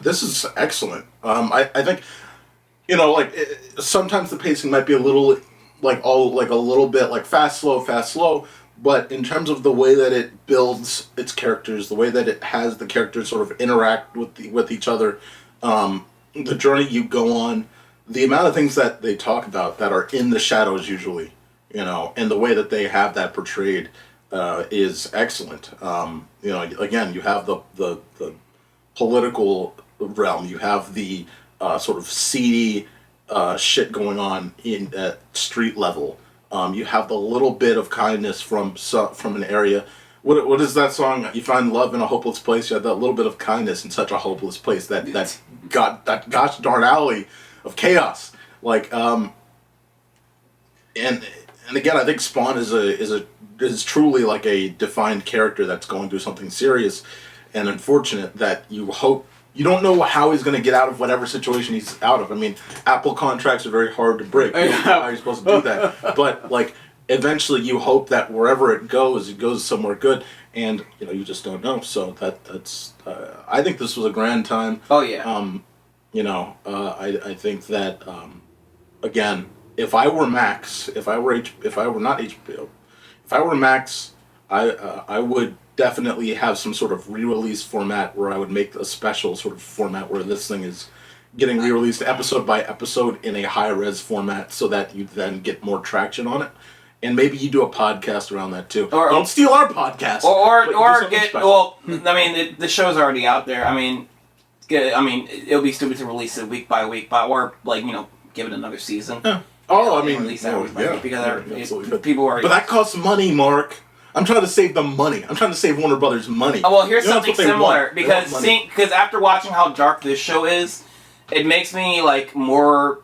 S5: is excellent. I think, you know, like sometimes the pacing might be a little a little bit like fast slow, but in terms of the way that it builds its characters, the way that it has the characters sort of interact with each other, the journey you go on. The amount of things that they talk about that are in the shadows usually, you know, and the way that they have that portrayed is excellent. You know, again, you have the political realm, you have the sort of seedy shit going on in at street level. You have the little bit of kindness from an area. What is that song? You find love in a hopeless place. You have that little bit of kindness in such a hopeless place. That gosh darn alley of chaos, like, and again, I think Spawn is truly like a defined character that's going through something serious and unfortunate that you don't know how he's going to get out of whatever situation he's out of. I mean, Apple contracts are very hard to break. How are you supposed to do that? But like, eventually, you hope that wherever it goes somewhere good, and you know, you just don't know. So that's I think this was a grand time.
S4: Oh yeah.
S5: You know, I think that again, if I were Max, if I were not HBO, if I were Max, I would definitely have some sort of re-release format where I would make a special sort of format where this thing is getting re-released episode by episode in a high-res format, so that you then get more traction on it. And maybe you do a podcast around that too.
S4: Or
S5: don't steal our podcast.
S4: Or get special. Well. I mean, the show's already out there. I mean, it'll be stupid to release it week by week, or like, you know, give it another season.
S5: Yeah. Oh, I mean,
S4: release that week by week because people are.
S5: But that costs money, Mark. I'm trying to save them money. I'm trying to save Warner Brothers money.
S4: Oh well, here's something similar because after watching how dark this show is, it makes me like more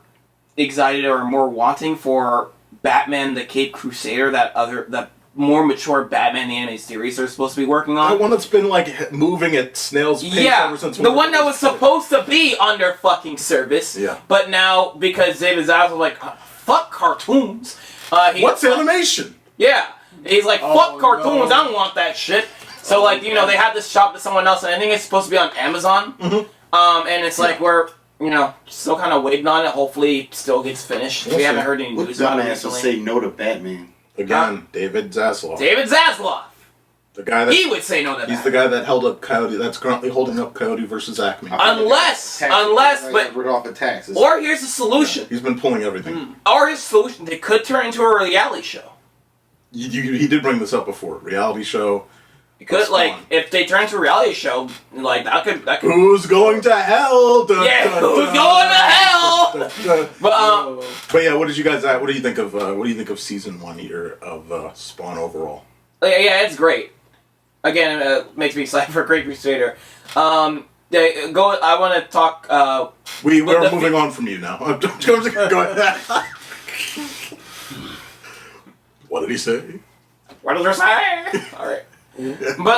S4: excited or more wanting for Batman the Caped Crusader, that more mature Batman the Animated Series they're supposed to be working on.
S5: The one that's been like moving at snail's pace ever since.
S4: The one that was supposed to be under fucking service.
S5: Yeah.
S4: But now, because David Zaslav was like, fuck cartoons.
S5: What's animation?
S4: Yeah. He's like, fuck cartoons,
S7: no.
S4: I don't want that shit. So, like, you know, they had this shop to someone else, and I think it's supposed to be on Amazon.
S5: Mm-hmm.
S4: And it's like, we're, you know, still kind of waiting on it. Hopefully, it still gets finished. We haven't heard any news about it
S6: Dumbass will
S4: recently.
S6: say no to Batman.
S5: Again, David Zaslav.
S4: David Zaslav!
S5: The guy that
S4: He would say no to that.
S5: he's the guy that held up Coyote. That's currently holding up Coyote versus Acme.
S4: Unless, but...
S6: Rid off the taxes.
S4: Or here's the solution.
S5: He's been pulling everything.
S4: Or his solution, they could turn into a reality show.
S5: He did bring this up before. Reality show.
S4: Because, like,
S5: Swann.
S4: if they turn into a reality show, like, that could...
S5: Who's going to hell? Dun,
S4: Yeah,
S5: dun,
S4: who's
S5: dun,
S4: going to hell?
S5: dun, dun.
S4: But
S5: yeah, what did you guys? What do you think of season 1 here of Spawn overall?
S4: yeah, it's great. Again, it makes me excited for Great Crusader. I want to talk.
S5: We're moving on from you now. Go ahead. What did he say?
S4: What does it say? All right. But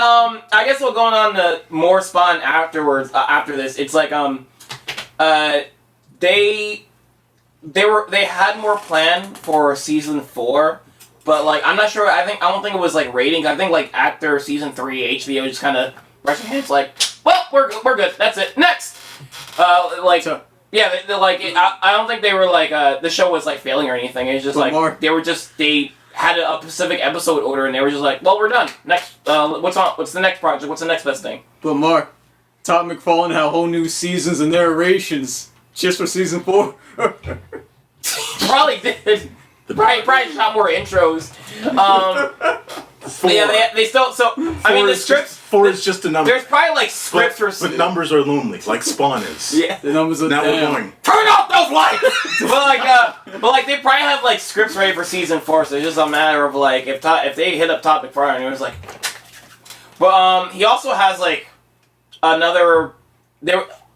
S4: I guess we'll go on to more Spawn afterwards. After this, it's like they had more planned for season 4, but like I'm not sure. I don't think it was like ratings. I think like after season 3, HBO just kind of rushed their hands like, well, we're good. That's it. Next. Yeah, I don't think they were like the show was like failing or anything. It's just like they had a specific episode order and they were just like, well, we're done. Next, what's the next project? What's the next best thing?
S7: But Mark, Todd McFarlane had whole new seasons and narrations just for season 4.
S4: Probably did. Probably shot more intros. Yeah, they still. So I mean, the scripts.
S5: 4 is just a number.
S4: There's probably like scripts
S5: but numbers are lonely, like Spawn is.
S4: Yeah.
S7: The numbers are
S5: Now
S7: damn.
S5: we're going.
S4: Turn off those lights. but they probably have like scripts ready for season 4. So it's just a matter of like if they hit up Todd McFarlane, it was like. But he also has like another.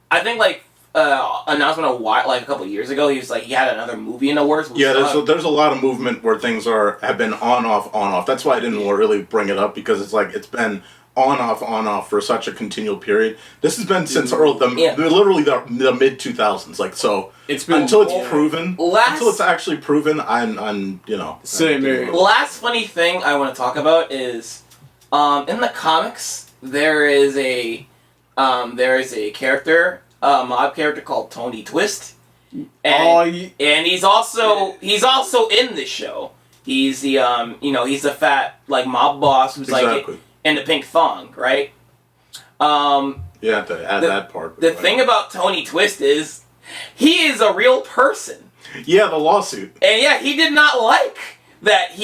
S4: I think like. Announcement a while, like a couple years ago, he was like he had another movie in the works.
S5: Yeah, there's a lot of movement where things have been on off. That's why I didn't really bring it up because it's like it's been on off for such a continual period. This has been since literally the mid 2000s. Like so,
S7: it's been
S5: until it's proven. Until it's actually proven, I'm
S7: same here.
S4: Last funny thing I want to talk about is, in the comics there is a character. Mob character called Tony Twist, and he's also in this show. He's the he's the fat like mob boss who's like in the pink thong, right?
S5: You have to add that part.
S4: The thing about Tony Twist is he is a real person.
S5: Yeah, the lawsuit.
S4: And yeah, he did not like that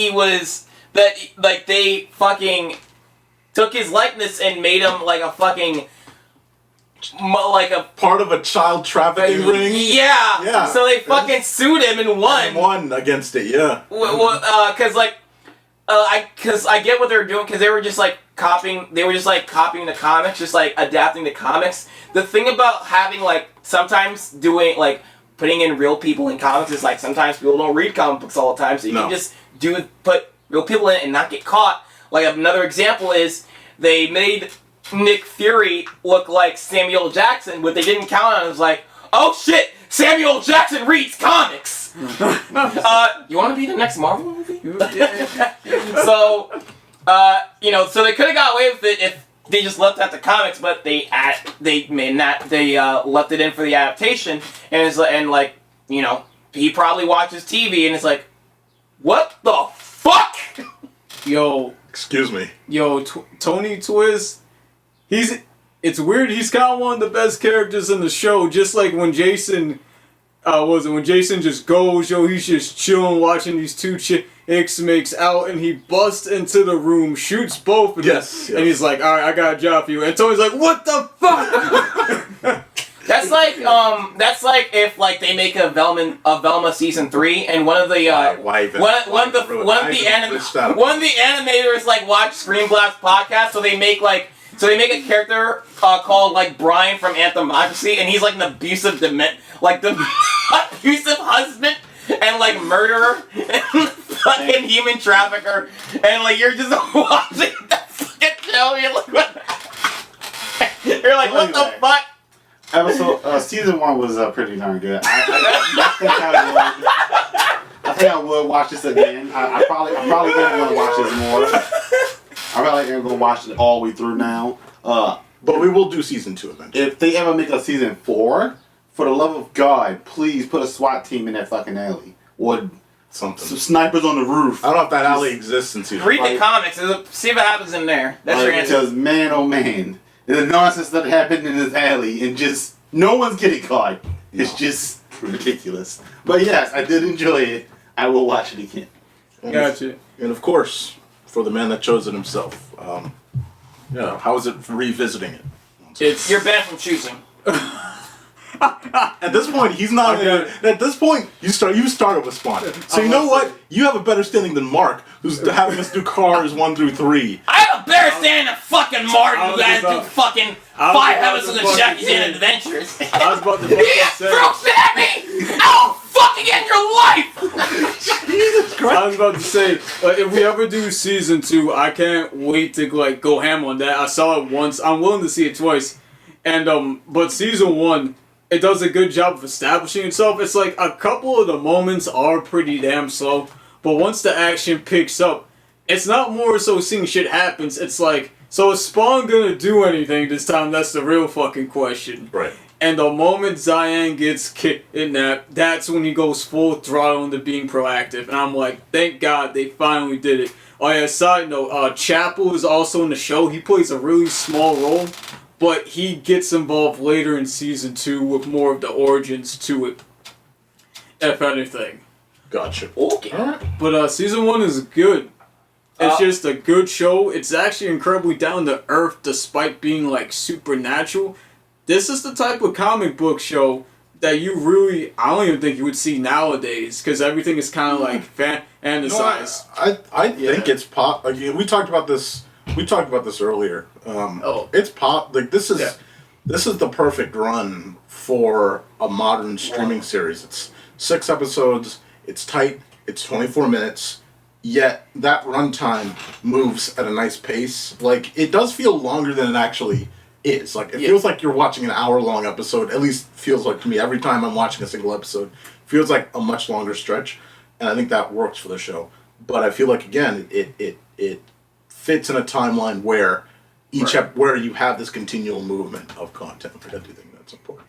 S4: they fucking took his likeness and made him like a fucking. Like a
S5: part of a child trafficking ring.
S4: Yeah. So they fucking sued him and won.
S5: Won against it. Yeah.
S4: Because I get what they were doing because they were just like copying. They were just like copying the comics, just like adapting the comics. The thing about having like sometimes doing like putting in real people in comics is like sometimes people don't read comic books all the time, so you can just put real people in it and not get caught. Like another example is they made Nick Fury look like Samuel Jackson. What they didn't count on was like, oh shit, Samuel Jackson reads comics. You want to be the next Marvel movie? So they could have got away with it if they just left out the comics, but they left it in for the adaptation, and he probably watches TV and it's like, what the fuck?
S7: Yo,
S5: excuse me.
S7: Yo, Tony Twist. It's weird. He's kind of one of the best characters in the show. Just like when Jason, when Jason just goes, he's just chilling, watching these two chicks makes out, and he busts into the room, shoots both of them, and he's like, "All right, I got a job for you." And Tony's like, "What the fuck?"
S4: That's like if like they make a Velma season 3 and one of the animators like watch Screenblast podcast, so they make a character called like Bryan from Athemocracy, and he's like an abusive abusive husband and like murderer. fucking human trafficker, and like you're just watching the fucking show. You're like, what? You're like, what the fuck?
S6: Season 1 was pretty darn good. I think I would watch this again. I probably gonna want to watch this more. I'm probably gonna watch it all the way through now.
S5: But we will do season 2 eventually.
S6: If they ever make a season 4, for the love of God, please put a SWAT team in that fucking alley. Or some snipers on the roof.
S5: I don't know if that alley exists in season 4.
S4: Read the comics. See what happens in there. That's your answer.
S6: Because man, oh man, the nonsense that happened in this alley, and just no one's getting caught. It's just ridiculous. But yes, I did enjoy it. I will watch it again.
S7: Gotcha.
S5: And of course, for the man that chose it himself, how is it revisiting it?
S4: You're banned from choosing.
S5: At this point, he's not. At this point, you started with Swann. So you know what? You have a better standing than Mark, who's having us do Cars 1 through 3.
S4: I have a better standing than fucking Martin, who has to do fucking 5 episodes of Jackie's Adventures.
S7: I was about to
S4: He threw shit at me! I'll fucking end your life!
S5: Jesus Christ!
S7: I was about to say, if we ever do season 2, I can't wait to like go ham on that. I saw it once. I'm willing to see it twice. And but season 1, it does a good job of establishing itself. It's like a couple of the moments are pretty damn slow, but once the action picks up, it's not more so seeing shit happens. It's like, so is Spawn gonna do anything this time? That's the real fucking question.
S5: Right.
S7: And the moment Zion gets kidnapped, that's when he goes full throttle into being proactive. And I'm like, thank God they finally did it. Oh yeah, side note, Chapel is also in the show. He plays a really small role, but he gets involved later in season 2 with more of the origins to it, if anything.
S5: Gotcha.
S4: Okay.
S5: Alright.
S7: But season 1 is good. It's just a good show. It's actually incredibly down to earth despite being like supernatural. This is the type of comic book show that you really, I don't even think you would see nowadays, because everything is kind of like fantasized.
S5: No, I think it's pop. Like, we talked about this. We talked about this earlier. It's pop. Like this is the perfect run for a modern streaming series. It's 6 episodes. It's tight. It's 24 minutes. Yet that runtime moves at a nice pace. Like it does feel longer than it actually is. Like it feels like you're watching an hour-long episode. At least feels like to me every time I'm watching a single episode. Feels like a much longer stretch, and I think that works for the show. But I feel like again it fits in a timeline where where you have this continual movement of content. I do think that's important.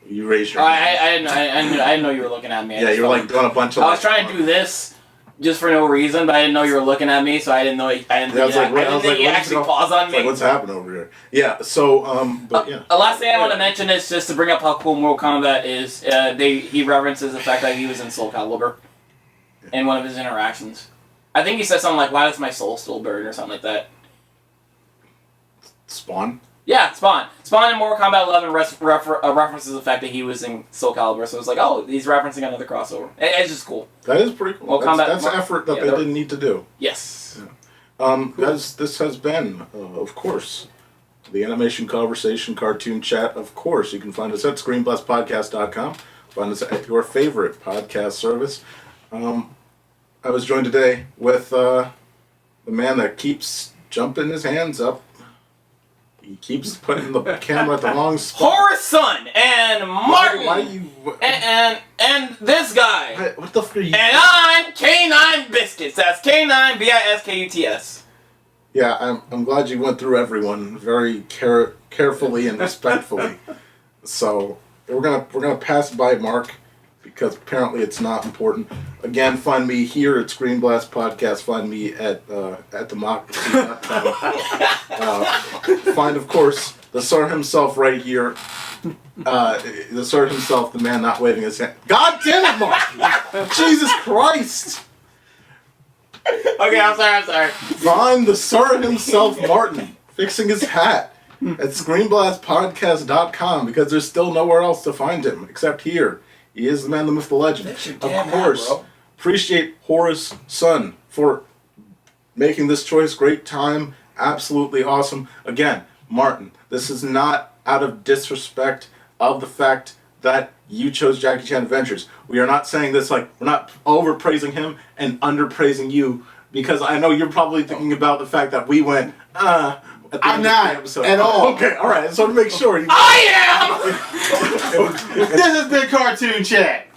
S5: You raised your hand.
S4: I didn't know you were looking at me.
S5: Yeah, you were like doing a bunch of.
S4: I was trying to do this just for no reason, but I didn't know you were looking at me, so I didn't know. I didn't think you actually paused on me.
S5: Like, what's happening over here? Yeah. So, but yeah.
S4: The last thing I want to mention is just to bring up how cool Mortal Kombat is. He references the fact that he was in Soul Calibur in one of his interactions. I think he said something like, "Why does my soul still burn?" or something like that.
S5: Spawn.
S4: Yeah, Spawn. Spawn in Mortal Kombat 11 references the fact that he was in Soul Calibur, so it's like, oh, he's referencing another crossover. It's just cool.
S5: That is pretty cool. That's effort that they didn't need to do.
S4: Yes.
S5: Yeah. This has been, of course, the Animation Conversation Cartoon Chat. Of course, you can find us at screenblastpodcast.com. Find us at your favorite podcast service. I was joined today with the man that keeps jumping his hands up. He keeps putting the camera at the wrong spot.
S4: Horus Son and Martin.
S5: Why do you?
S4: And this guy.
S5: What the fuck are you?
S4: And I'm K9 Biscuits. That's K9 Biscuts.
S5: Yeah, I'm glad you went through everyone very carefully and respectfully. So we're gonna pass by Mark because apparently it's not important. Again, find me here at Screen Blast Podcast. Find me at athemocracy.com. Find, of course, TheSirHimself right here. TheSirHimself, the man not waving his hand. God damn it, Mark! Jesus Christ!
S4: Okay, I'm sorry.
S5: Find TheSirHimself, Martin, fixing his hat at screenblastpodcast.com because there's still nowhere else to find him except here. He is the man, the myth, the legend. Of course, appreciate Horus Son for making this choice. Great time. Absolutely awesome. Again, Martin, this is not out of disrespect of the fact that you chose Jackie Chan Adventures. We are not saying this like we're not overpraising him and underpraising you, because I know you're probably thinking about the fact that we went at the
S6: I'm
S5: end
S6: not
S5: of the episode.
S6: at all.
S5: Okay, all right. So to make sure.
S4: I
S6: This has been Cartoon Chat.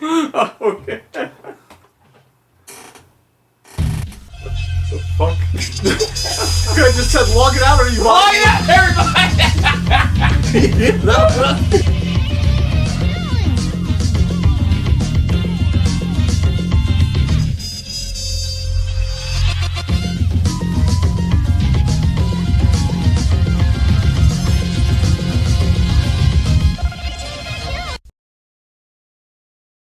S7: Okay.
S5: The fuck? I just said log it out or you
S4: am! Oh yeah, everybody!
S5: No.